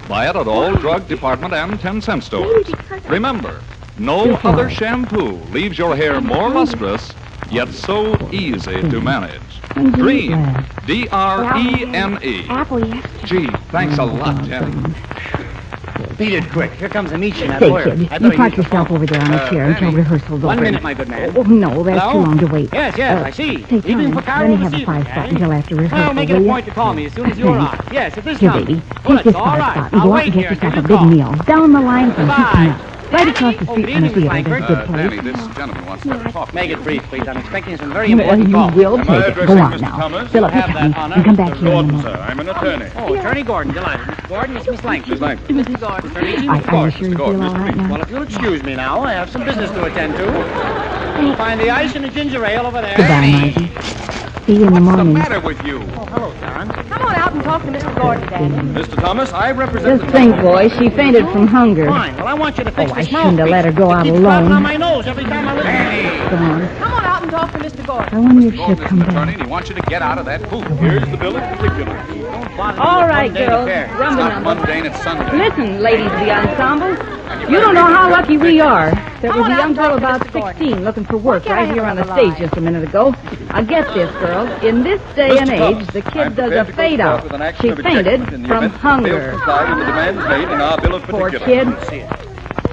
Buy it at all drug department and 10-cent stores. Remember, no other shampoo leaves your hair more lustrous, yet so easy to manage. Green, D-R-E-N-E. Gee, thanks a lot, Jenny.
Beat it quick. Here comes Amicia and that
Say,
lawyer.
kid, you park yourself over there on the chair until rehearsal's over.
1 minute, my good man.
Oh, no, that's too long to wait.
Yes, I see.
Say, Tommy, let me have a 5 spot until after rehearsal,
Well, make it a point to call me as soon as you're on. Yes, at this
Here,
time.
baby,
Well,
take this
all
5
right.
spot and
I'll
go out
wait
and get
here
yourself
until
a
you
big
call.
meal. Down the line from Keep Up. Right across the street from the theater. There's a good place.
Danny, this gentleman wants to talk.
Make it brief, please. I'm expecting some very
Well,
important
you
calls.
will take it. Go on now. Fill up your tummy and come back here in a moment.
I'm an attorney.
Oh, Attorney Gordon, delighted. Mr. Gordon, it's Miss Langford.
Miss Langford.
Mr. Gordon.
Are you sure you feel all right now?
Well, if you'll excuse me now, I have some business to attend to. Find the ice and the ginger ale over there.
Goodbye, Margie. See you in the morning.
What's the matter with you?
Oh, hello, John.
Come on out and talk to Mrs. Gordon, Daddy.
Mr. Thomas, I represent
Just think, boy, she fainted from hunger.
Fine. Well, I want you to fix
Oh, I
this
shouldn't have let her go out
It keeps dropping on
alone.
my nose every time I look at it.
Go on.
Come on out and talk to Mr. Gordon.
I wonder if she'll
Gordon is
come
an attorney,
back.
and he wants you to get out of that booth.
Here's the bill of particulars.
Don't bother me
All
with
right,
mundane
girls.
affairs.
It's
Rumba
not
number.
mundane, it's Sunday.
Listen, ladies of the ensemble, you don't know how lucky we are. There was a young girl about 16 looking for work right here on the stage just a minute ago. Now get this, girls. In this day and age, the kid does a fade out. She fainted from hunger. Poor kid.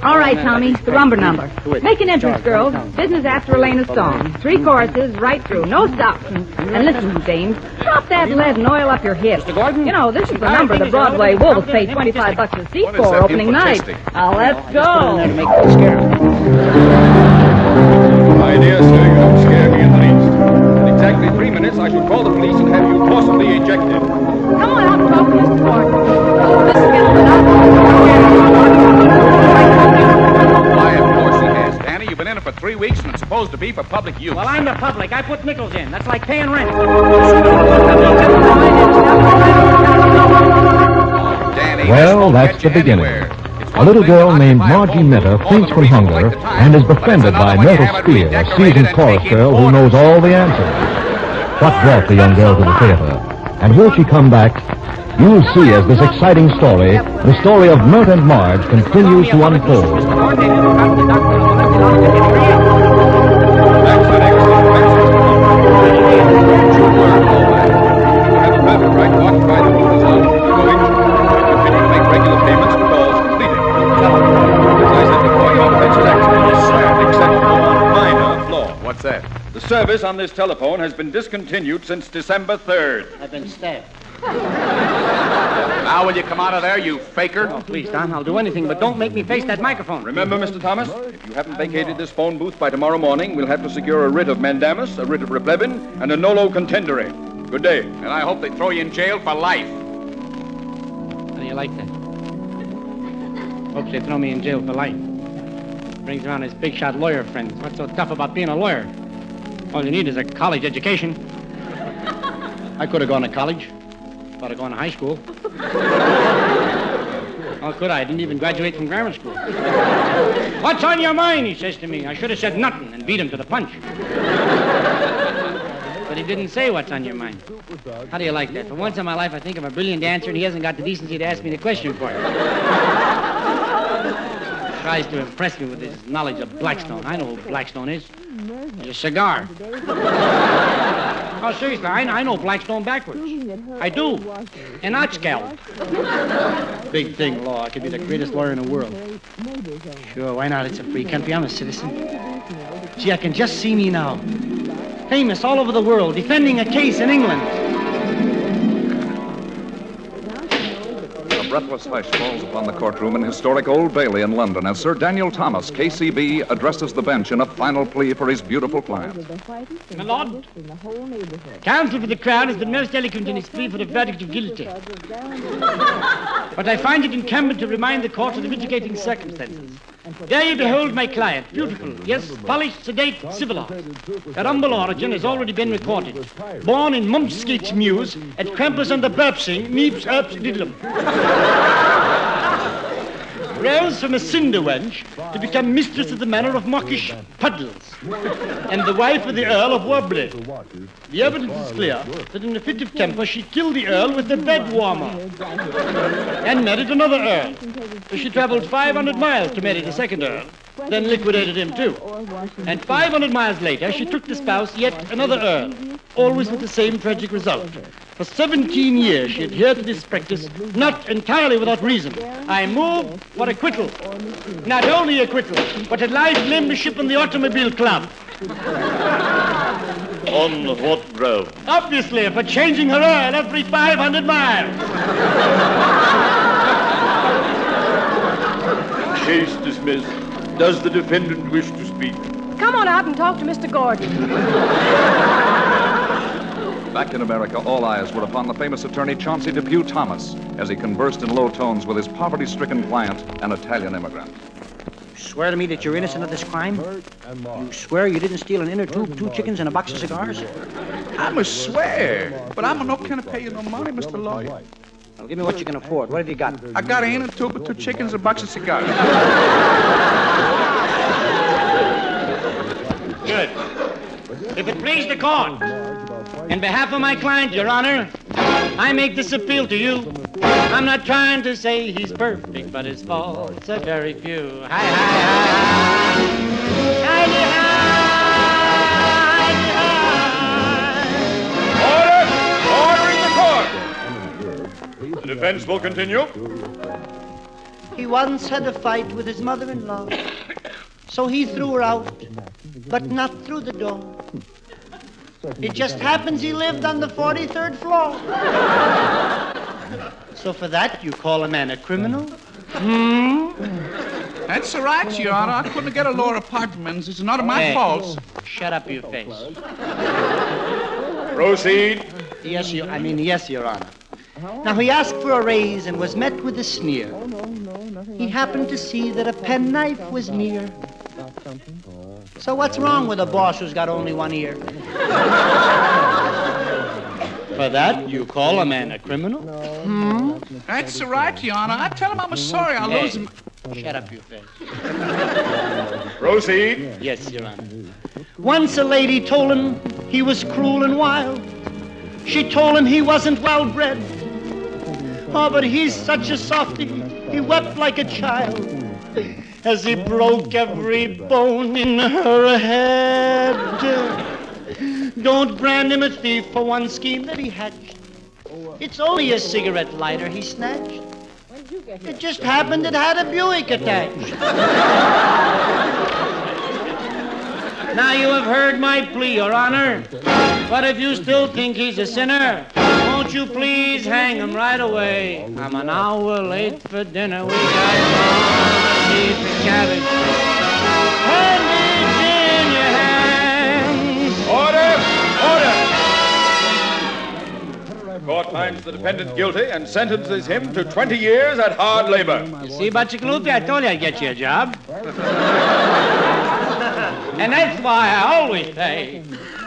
All right, Tommy, the rumba number. Make an entrance, girls. Business after Elena's song. 3 choruses, right through, no stops. And listen, James, drop that lead and oil up your hips. You know, this is the number the Broadway Wolves paid $25 a seat for opening night. Now, let's go.
My dear sir, you don't scare me in the least. In exactly 3 minutes, I shall call the police and have you forcibly ejected.
Come on out and talk to Mr. Gordon.
Why, of course he has. Danny, you've been in it for 3 weeks, and it's supposed to be for public use.
Well, I'm the public. I put nickels in. That's like paying rent.
Danny,
Well, that's the beginning. A little girl named Margie Minter faints from hunger and is befriended by Myrtle Spear, a seasoned chorus girl who knows all the answers. What brought the young girl to the theater? And will she come back? You'll see as this exciting story, the story of Mert and Marge, continues to unfold.
What's that?
The service on this telephone has been discontinued since December 3rd.
I've been stabbed.
Now will you come out of there, you faker?
Oh, please, Don, I'll do anything, but don't make me face that microphone.
Remember, Mr. Thomas, if you haven't vacated this phone booth by tomorrow morning, we'll have to secure a writ of mandamus, a writ of replevin, and a nolo contendere. Good day.
And I hope they throw you in jail for life.
How do you like that? Hopes they throw me in jail for life. Brings around his big shot lawyer friends. What's so tough about being a lawyer? All you need is a college education. I could have gone to college. Thought of going to high school. How could I? I didn't even graduate from grammar school. What's on your mind? He says to me. I should have said nothing and beat him to the punch. But he didn't say what's on your mind. How do you like that? For once in my life, I think of a brilliant answer, and he hasn't got the decency to ask me the question for it. Tries to impress me with his knowledge of Blackstone. I know who Blackstone is. It's a cigar. Oh, seriously, I know Blackstone backwards. I do. And Ottskel. Big thing, law. I could be the greatest lawyer in the world. Sure, why not? It's a free country. I'm a citizen. Gee, I can just see me now. Famous all over the world, defending a case in England.
breathless hush falls upon the courtroom in historic Old Bailey in London as Sir Daniel Thomas, KCB, addresses the bench in a final plea for his beautiful client.
My lord, counsel for the Crown has been most eloquent in his plea for a verdict of guilty. But I find it incumbent to remind the court of the mitigating circumstances. There you behold my client, beautiful, yes, polished, sedate, civilized. Her humble origin has already been recorded. Born in Mumpskeet's Mews at Krampus under Burpsing, Neeps, Erps, Diddlem. Rose from a cinder wench to become mistress of the manor of Mockish Puddles and the wife of the Earl of Warbley. The evidence is clear that in a fit of temper she killed the Earl with a bed warmer and married another Earl. She traveled 500 miles to marry the second Earl, then liquidated him too. And 500 miles later she took to spouse yet another Earl, always with the same tragic result. For 17 years she adhered to this practice, not entirely without reason. I move for acquittal. Not only acquittal, but a life membership in the Automobile Club.
On what ground?
Obviously, for changing her oil every 500 miles.
Case dismissed. Does the defendant wish to speak?
Come on out and talk to Mr. Gordon.
Back in America, all eyes were upon the famous attorney Chauncey Depew Thomas as he conversed in low tones with his poverty-stricken client, an Italian immigrant.
Swear to me that you're innocent of this crime? You swear you didn't steal an inner tube, 2 chickens, and a box of cigars?
I'm a swear, but I'm not gonna pay you no money, Mr. Lawyer.
Well, give me what you can afford. What have you got?
I got an inner tube with 2 chickens and a box of cigars.
Good. If it please the court, in behalf of my client, Your Honor, I make this appeal to you. I'm not trying to say he's perfect, but his faults are very few. Hi, hi, hi,
Order! Order in the court! The defense will continue.
He once had a fight with his mother-in-law, so he threw her out, but not through the door. It just happens he lived on the 43rd floor. So for that, you call a man a criminal?
That's all right, Your Honor. I couldn't get a lower apartment. It's not my fault.
Shut up, you face.
Proceed.
Yes, Your Honor. Now, he asked for a raise and was met with a sneer. He happened to see that a penknife was near. So what's wrong with a boss who's got only one ear?
For that, you call a man a criminal?
That's all right, Your Honor. I tell him I'm sorry. I'll lose him.
Shut up, you face.
Proceed.
Yes, Your Honor.
Once a lady told him he was cruel and wild. She told him he wasn't well bred. Oh, but he's such a softy, he wept like a child as he broke every bone in her head. Don't brand him a thief for one scheme that he hatched. It's only a cigarette lighter he snatched. It just happened it had a Buick attached.
Now you have heard my plea, Your Honor. But if you still think he's a sinner, won't you please hang him right away? I'm an hour late for dinner. We got corned beef and cabbage. Candies in your hands.
Order! Order! Court finds the defendant guilty and sentences him to 20 years at hard labor.
You see, Butchikalupi, I told you I'd get you a job. And that's why I always say,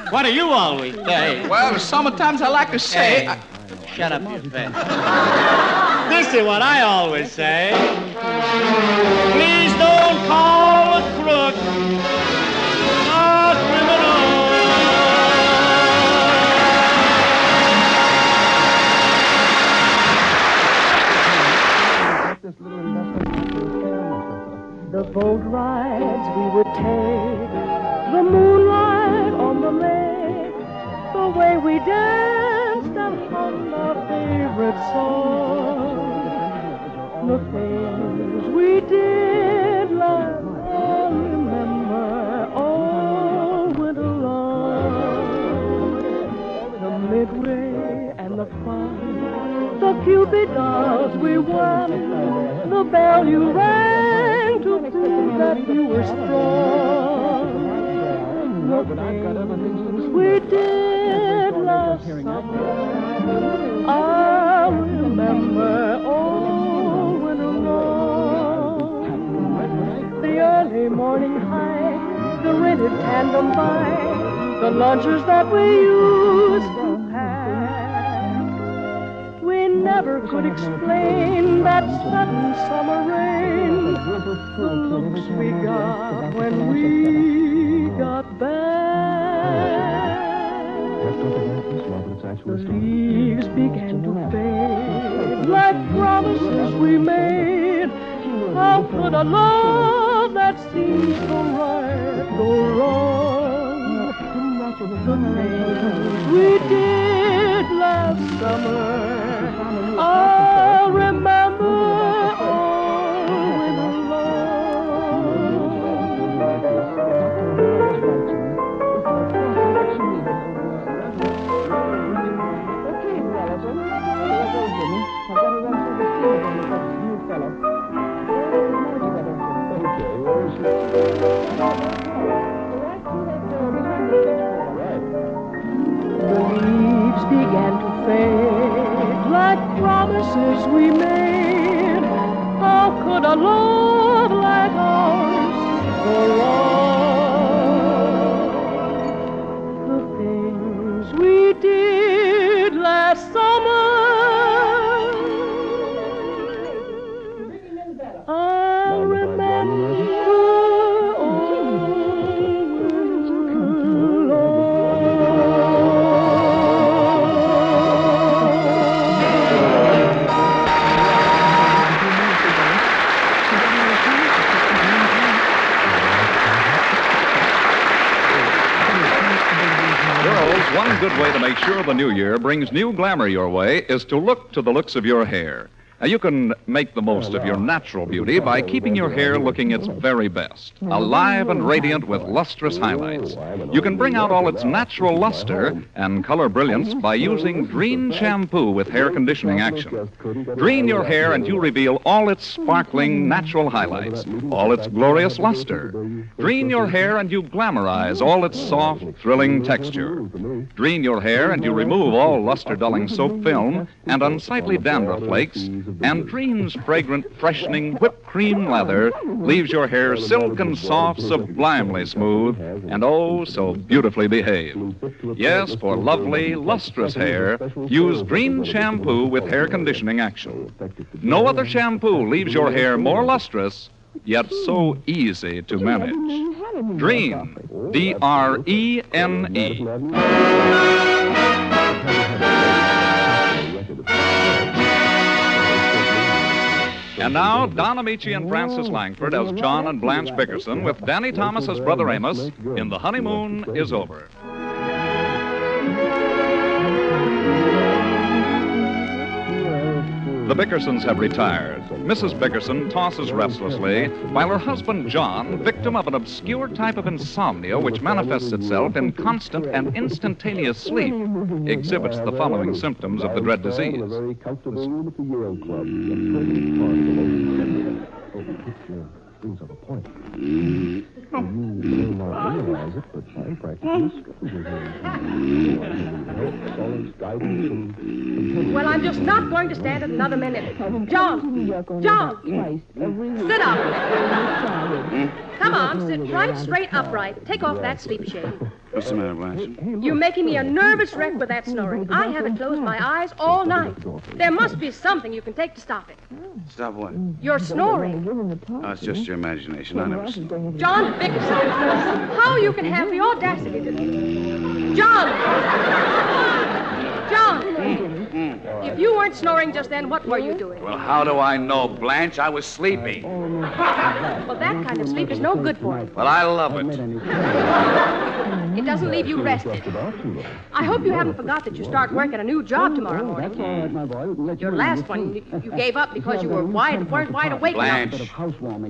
what do you always say?
Well, sometimes I like to say...
Hey, shut up, you face. This is what I always say. Please don't call a crook a criminal.
The boat rides we would take, the moonlight on the lake, the way we danced and hummed our favorite song, the things we did love and remember all winter long, the midway and the fun, the Cupid dance. battles we won, the bell you rang to prove that you were strong. The things we did last summer, I'll remember all winter long. The early morning hike, the rented tandem bike, the lunches that we used to have. We never could explain that sudden summer rain, the looks we got when we got back. The leaves began to fade like promises we made. How could a love that seemed so right go wrong? The things we did last summer, I'll remember all winter The leaves began to fade like promises we made. How could a love like ours go wrong? The things we did last summer, I'll remember.
One good way to make sure the new year brings new glamour your way is to look to the looks of your hair. Now, you can make the most of your natural beauty by keeping your hair looking its very best, alive and radiant with lustrous highlights. You can bring out all its natural luster and color brilliance by using Dreen shampoo with hair conditioning action. Dreen your hair and you reveal all its sparkling natural highlights, all its glorious luster. Dreen your hair and you glamorize all its soft, thrilling texture. Dreen your hair and you remove all luster-dulling soap film and unsightly dandruff flakes. And Dreen's fragrant, freshening whipped cream lather leaves your hair silken soft, sublimely smooth, and oh, so beautifully behaved. Yes, for lovely, lustrous hair, use Dreen shampoo with hair conditioning action. No other shampoo leaves your hair more lustrous, yet so easy to manage. Dreen, D-R-E-N-E. And now, Don Amici and Frances Langford as John and Blanche Bickerson with Danny Thomas as Brother Amos in The Honeymoon Is Over. The Bickersons have retired. Mrs. Bickerson tosses restlessly, while her husband, John, victim of an obscure type of insomnia which manifests itself in constant and instantaneous sleep, exhibits the following symptoms of the dread disease.
Well, I'm just not going to stand it another minute. John! John! Sit up. Come on, sit right straight upright. Take off that sleep shade.
What's the matter, Blanche?
You're making me a nervous wreck with that snoring. I haven't closed my eyes all night. There must be something you can take to stop it.
Stop what?
You're snoring.
Oh, it's just your imagination. I never snore.
John Bickerson, how you can have the audacity to... John! John! If you weren't snoring just then, what were you doing?
Well, how do I know, Blanche? I was sleeping.
Well, that kind of sleep is no good for you.
Well, I love it.
It doesn't leave you rested. I hope you haven't forgot that you start working a new job tomorrow morning. Your last one, you gave up because you weren't wide awake
Blanche,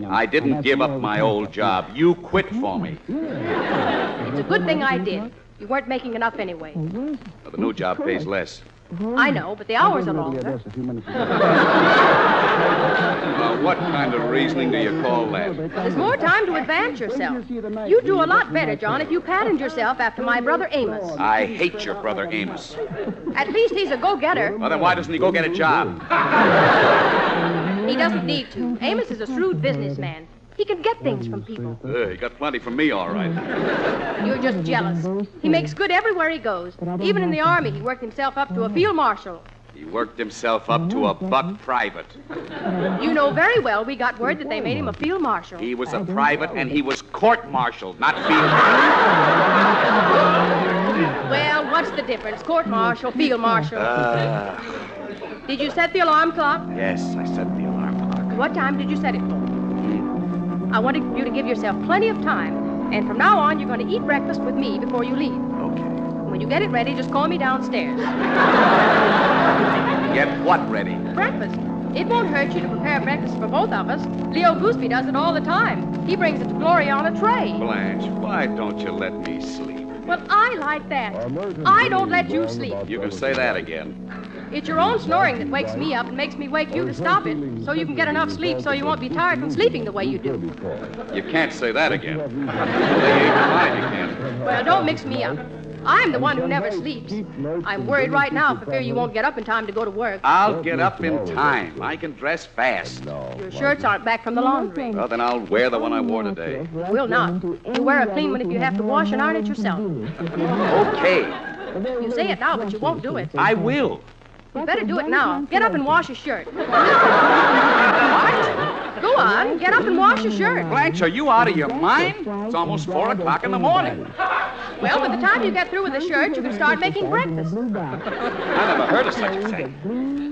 I didn't give up my old job. You quit for me.
It's a good thing I did. You weren't making enough anyway.
Well, the new job pays less.
I know, but the hours are longer.
What kind of reasoning do you call that?
There's more time to advance yourself. You'd do a lot better, John, if you patterned yourself after my brother Amos.
I hate your brother Amos.
At least he's a go-getter.
Well, then why doesn't he go get a job?
He doesn't need to. Amos is a shrewd businessman. He can get things from people.
He got plenty from me, all right.
You're just jealous. He makes good everywhere he goes. Even in the Army, he worked himself up to a field marshal.
He worked himself up to a buck private.
You know very well we got word that they made him a field marshal.
He was a private, and he was court-martialed, not field marshal.
Well, what's the difference? Court-martial, field marshal. Did you set the alarm clock?
Yes, I set the alarm clock.
What time did you set it for? I wanted you to give yourself plenty of time, and from now on, you're going to eat breakfast with me before you leave.
Okay.
When you get it ready, just call me downstairs.
Get what ready?
Breakfast. It won't hurt you to prepare breakfast for both of us. Leo Gooseby does it all the time. He brings it to Gloria on a tray.
Blanche, why don't you let me sleep?
Well, I like that. I don't let you sleep.
You can say that again.
It's your own snoring that wakes me up and makes me wake you to stop it, so you can get enough sleep so you won't be tired from sleeping the way you do.
You can't say that again. You can't.
Well, don't mix me up. I'm the one who never sleeps. I'm worried right now for fear you won't get up in time to go to work.
I'll get up in time. I can dress fast.
Your shirts aren't back from the laundry.
Well, then I'll wear the one I wore today.
You will not. You wear a clean one if you have to wash and iron it yourself.
Okay.
You say it now, but you won't do it.
I will.
You better do it now. Get up and wash your shirt. What? Go on. Get up and wash your shirt.
Blanche, are you out of your mind? It's almost 4 o'clock in the morning.
Well, by the time you get through with the shirt, you can start making breakfast.
I never heard of such a thing.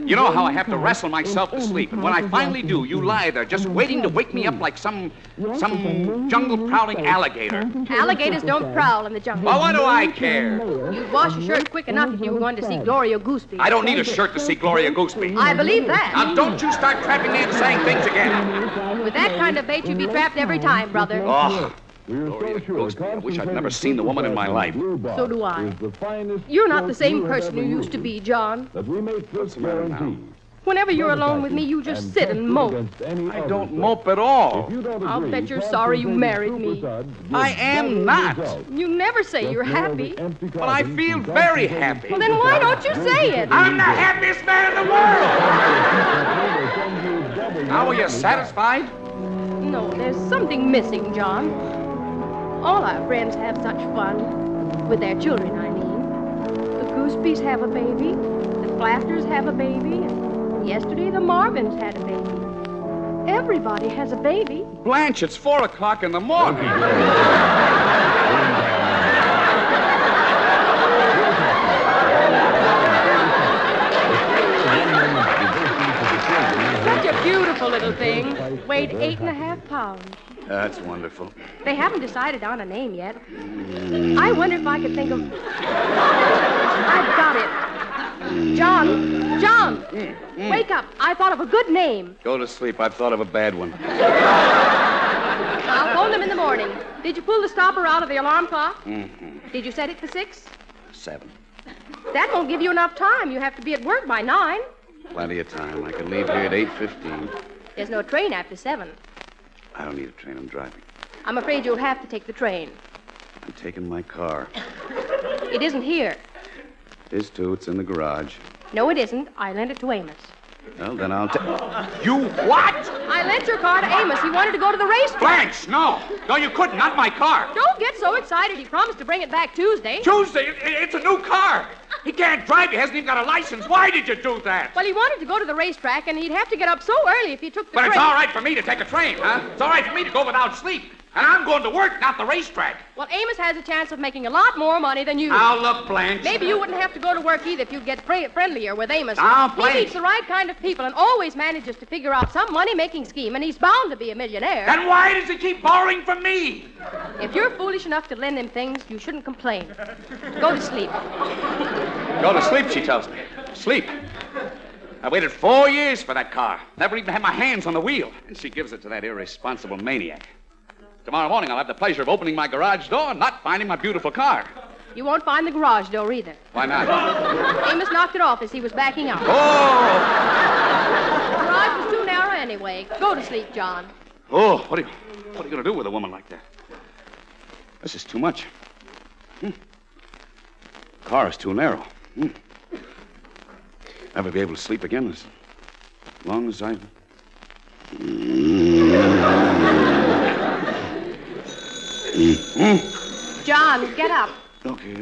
You know how I have to wrestle myself to sleep, and when I finally do, you lie there just waiting to wake me up like some jungle-prowling alligator.
Alligators don't prowl in the jungle.
Well, what do I care?
You'd wash your shirt quick enough if you were going to see Gloria Gooseby.
I don't need a shirt to see Gloria Gooseby.
I believe that.
Now, don't you start trapping me into saying things again.
With that kind of bait, you'd be trapped every time, brother.
Oh, Gloria Gooseby. I wish I'd never seen the woman in my life.
So do I. You're not the same person you used to be, John.
What's the matter now?
Whenever you're alone with me, you just sit and mope.
I don't mope at all.
I'll bet you're sorry you married me.
I am not.
You never say you're happy.
But I feel very happy.
Well, then why don't you say it?
I'm the happiest man in the world. Now, are you satisfied?
No, there's something missing, John. All our friends have such fun. With their children, I mean. The Goosebees have a baby. The Flafters have a baby. And yesterday, the Marvins had a baby. Everybody has a baby.
Blanche, it's 4 o'clock in the morning.
Such a beautiful little thing. Weighed 8.5 pounds.
That's wonderful.
They haven't decided on a name yet. I wonder if I could think of... I've got it. John! Wake up. I thought of a good name.
Go to sleep. I've thought of a bad one.
I'll phone them in the morning. Did you pull the stopper out of the alarm clock?
Mm-hmm.
Did you set it for 6?
7.
That won't give you enough time. You have to be at work by 9.
Plenty of time. I can leave here at 8:15.
There's no train after 7.
I don't need a train. I'm driving.
I'm afraid you'll have to take the train.
I'm taking my car.
It isn't here.
It is, too. It's in the garage.
No, it isn't. I lent it to Amos.
Well, then I'll take... You what?
I lent your car to Amos. He wanted to go to the racetrack.
Blanche, no. No, you couldn't. Not my car.
Don't get so excited. He promised to bring it back Tuesday.
Tuesday? It's a new car. He can't drive. He hasn't even got a license. Why did you do that?
Well, he wanted to go to the racetrack, and he'd have to get up so early if he took the train.
But it's all right for me to take a train, huh? It's all right for me to go without sleep. And I'm going to work, not the racetrack.
Well, Amos has a chance of making a lot more money than you.
Now, look, Blanche.
Maybe you wouldn't have to go to work either if you'd get friendlier with Amos.
Now, Blanche.
He meets the right kind of people and always manages to figure out some money-making scheme, and he's bound to be a millionaire.
Then why does he keep borrowing from me?
If you're foolish enough to lend him things, you shouldn't complain. Go to sleep.
Go to sleep, she tells me. Sleep. I waited 4 years for that car. Never even had my hands on the wheel. And she gives it to that irresponsible maniac. Tomorrow morning, I'll have the pleasure of opening my garage door and not finding my beautiful car.
You won't find the garage door either.
Why not?
Amos knocked it off as he was backing out.
Oh!
The garage was too narrow anyway. Go to sleep, John.
Oh, what are you going to do with a woman like that? This is too much. Car is too narrow. Never be able to sleep again as long as I...
John, get up.
Okay.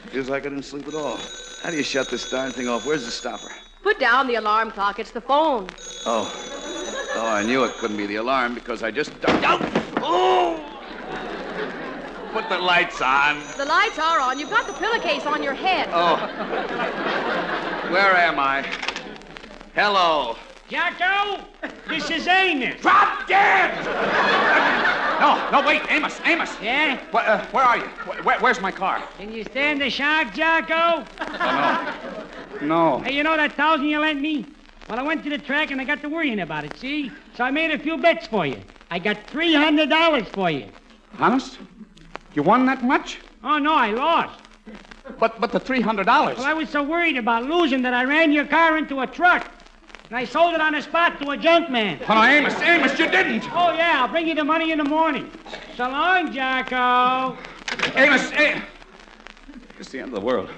Feels like I didn't sleep at all. How do you shut this darn thing off? Where's the stopper?
Put down the alarm clock. It's the phone.
Oh, I knew it couldn't be the alarm because I just ducked out. Oh! Put the lights on.
The lights are on. You've got the pillowcase on your head.
Oh. Where am I? Hello.
Jacko, this is Amos.
Drop dead! No, wait, Amos.
Yeah?
Where are you? Where's my car?
Can you stand the shock, Jacko?
Oh, no.
Hey, you know that $1,000 you lent me? Well, I went to the track and I got to worrying about it, see? So I made a few bets for you. I got $300 for you.
Honest? You won that much?
Oh, no, I lost.
But the $300.
Well, I was so worried about losing that I ran your car into a truck. And I sold it on the spot to a junk man.
Oh, no, Amos, you didn't.
Oh, yeah, I'll bring you the money in the morning. So long, Jacko.
Amos, it's the end of the world.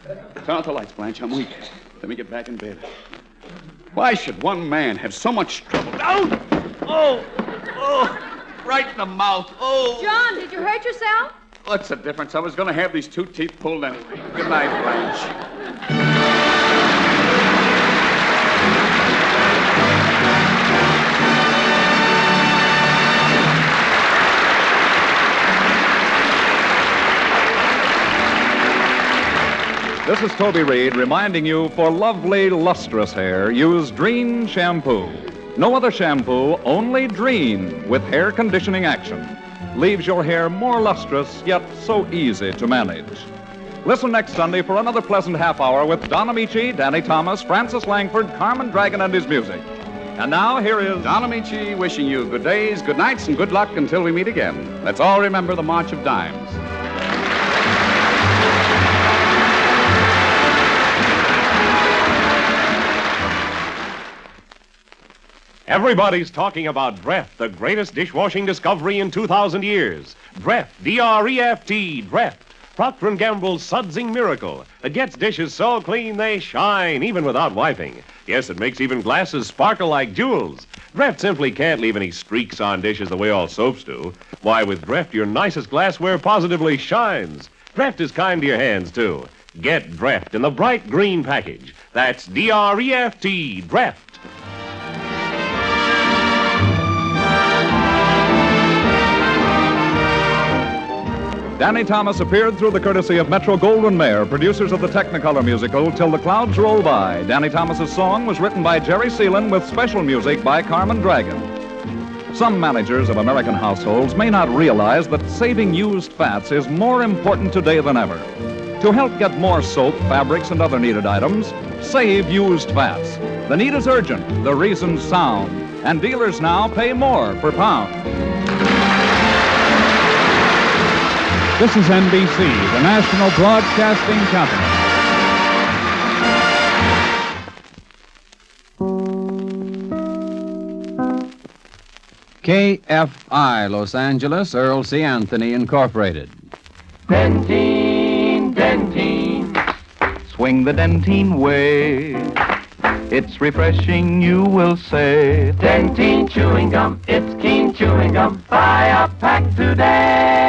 Turn out the lights, Blanche. I'm weak. Let me get back in bed. Why should one man have so much trouble? Oh, right in the mouth. Oh.
John, did you hurt yourself?
What's the difference? I was going to have these 2 teeth pulled anyway. Good night, Blanche.
This is Toby Reed reminding you, for lovely, lustrous hair, use Dreen shampoo. No other shampoo, only Dreen with hair conditioning action. Leaves your hair more lustrous, yet so easy to manage. Listen next Sunday for another pleasant half hour with Don Amici, Danny Thomas, Francis Langford, Carmen Dragon, and his music. And now, here is
Don Amici wishing you good days, good nights, and good luck until we meet again. Let's all remember the March of Dimes.
Everybody's talking Dreft, the greatest dishwashing discovery in 2,000 years. Dreft, D-R-E-F-T, Dreft. Procter & Gamble's sudsing miracle that gets dishes so clean they shine, even without wiping. Yes, it makes even glasses sparkle like jewels. Dreft simply can't leave any streaks on dishes the way all soaps do. Why, with Dreft, your nicest glassware positively shines. Dreft is kind to your hands, too. Get Dreft in the bright green package. That's D-R-E-F-T, Dreft.
Danny Thomas appeared through the courtesy of Metro-Goldwyn-Mayer, producers of the Technicolor musical Till the Clouds Roll By. Danny Thomas's song was written by Jerry Seelan with special music by Carmen Dragon. Some managers of American households may not realize that saving used fats is more important today than ever. To help get more soap, fabrics, and other needed items, save used fats. The need is urgent, the reason's sound, and dealers now pay more per pound.
This is NBC, the National Broadcasting Company. KFI, Los Angeles, Earl C. Anthony, Incorporated.
Dentine. Swing the Dentine way. It's refreshing, you will say. Dentine chewing gum, it's keen chewing gum. Buy a pack today.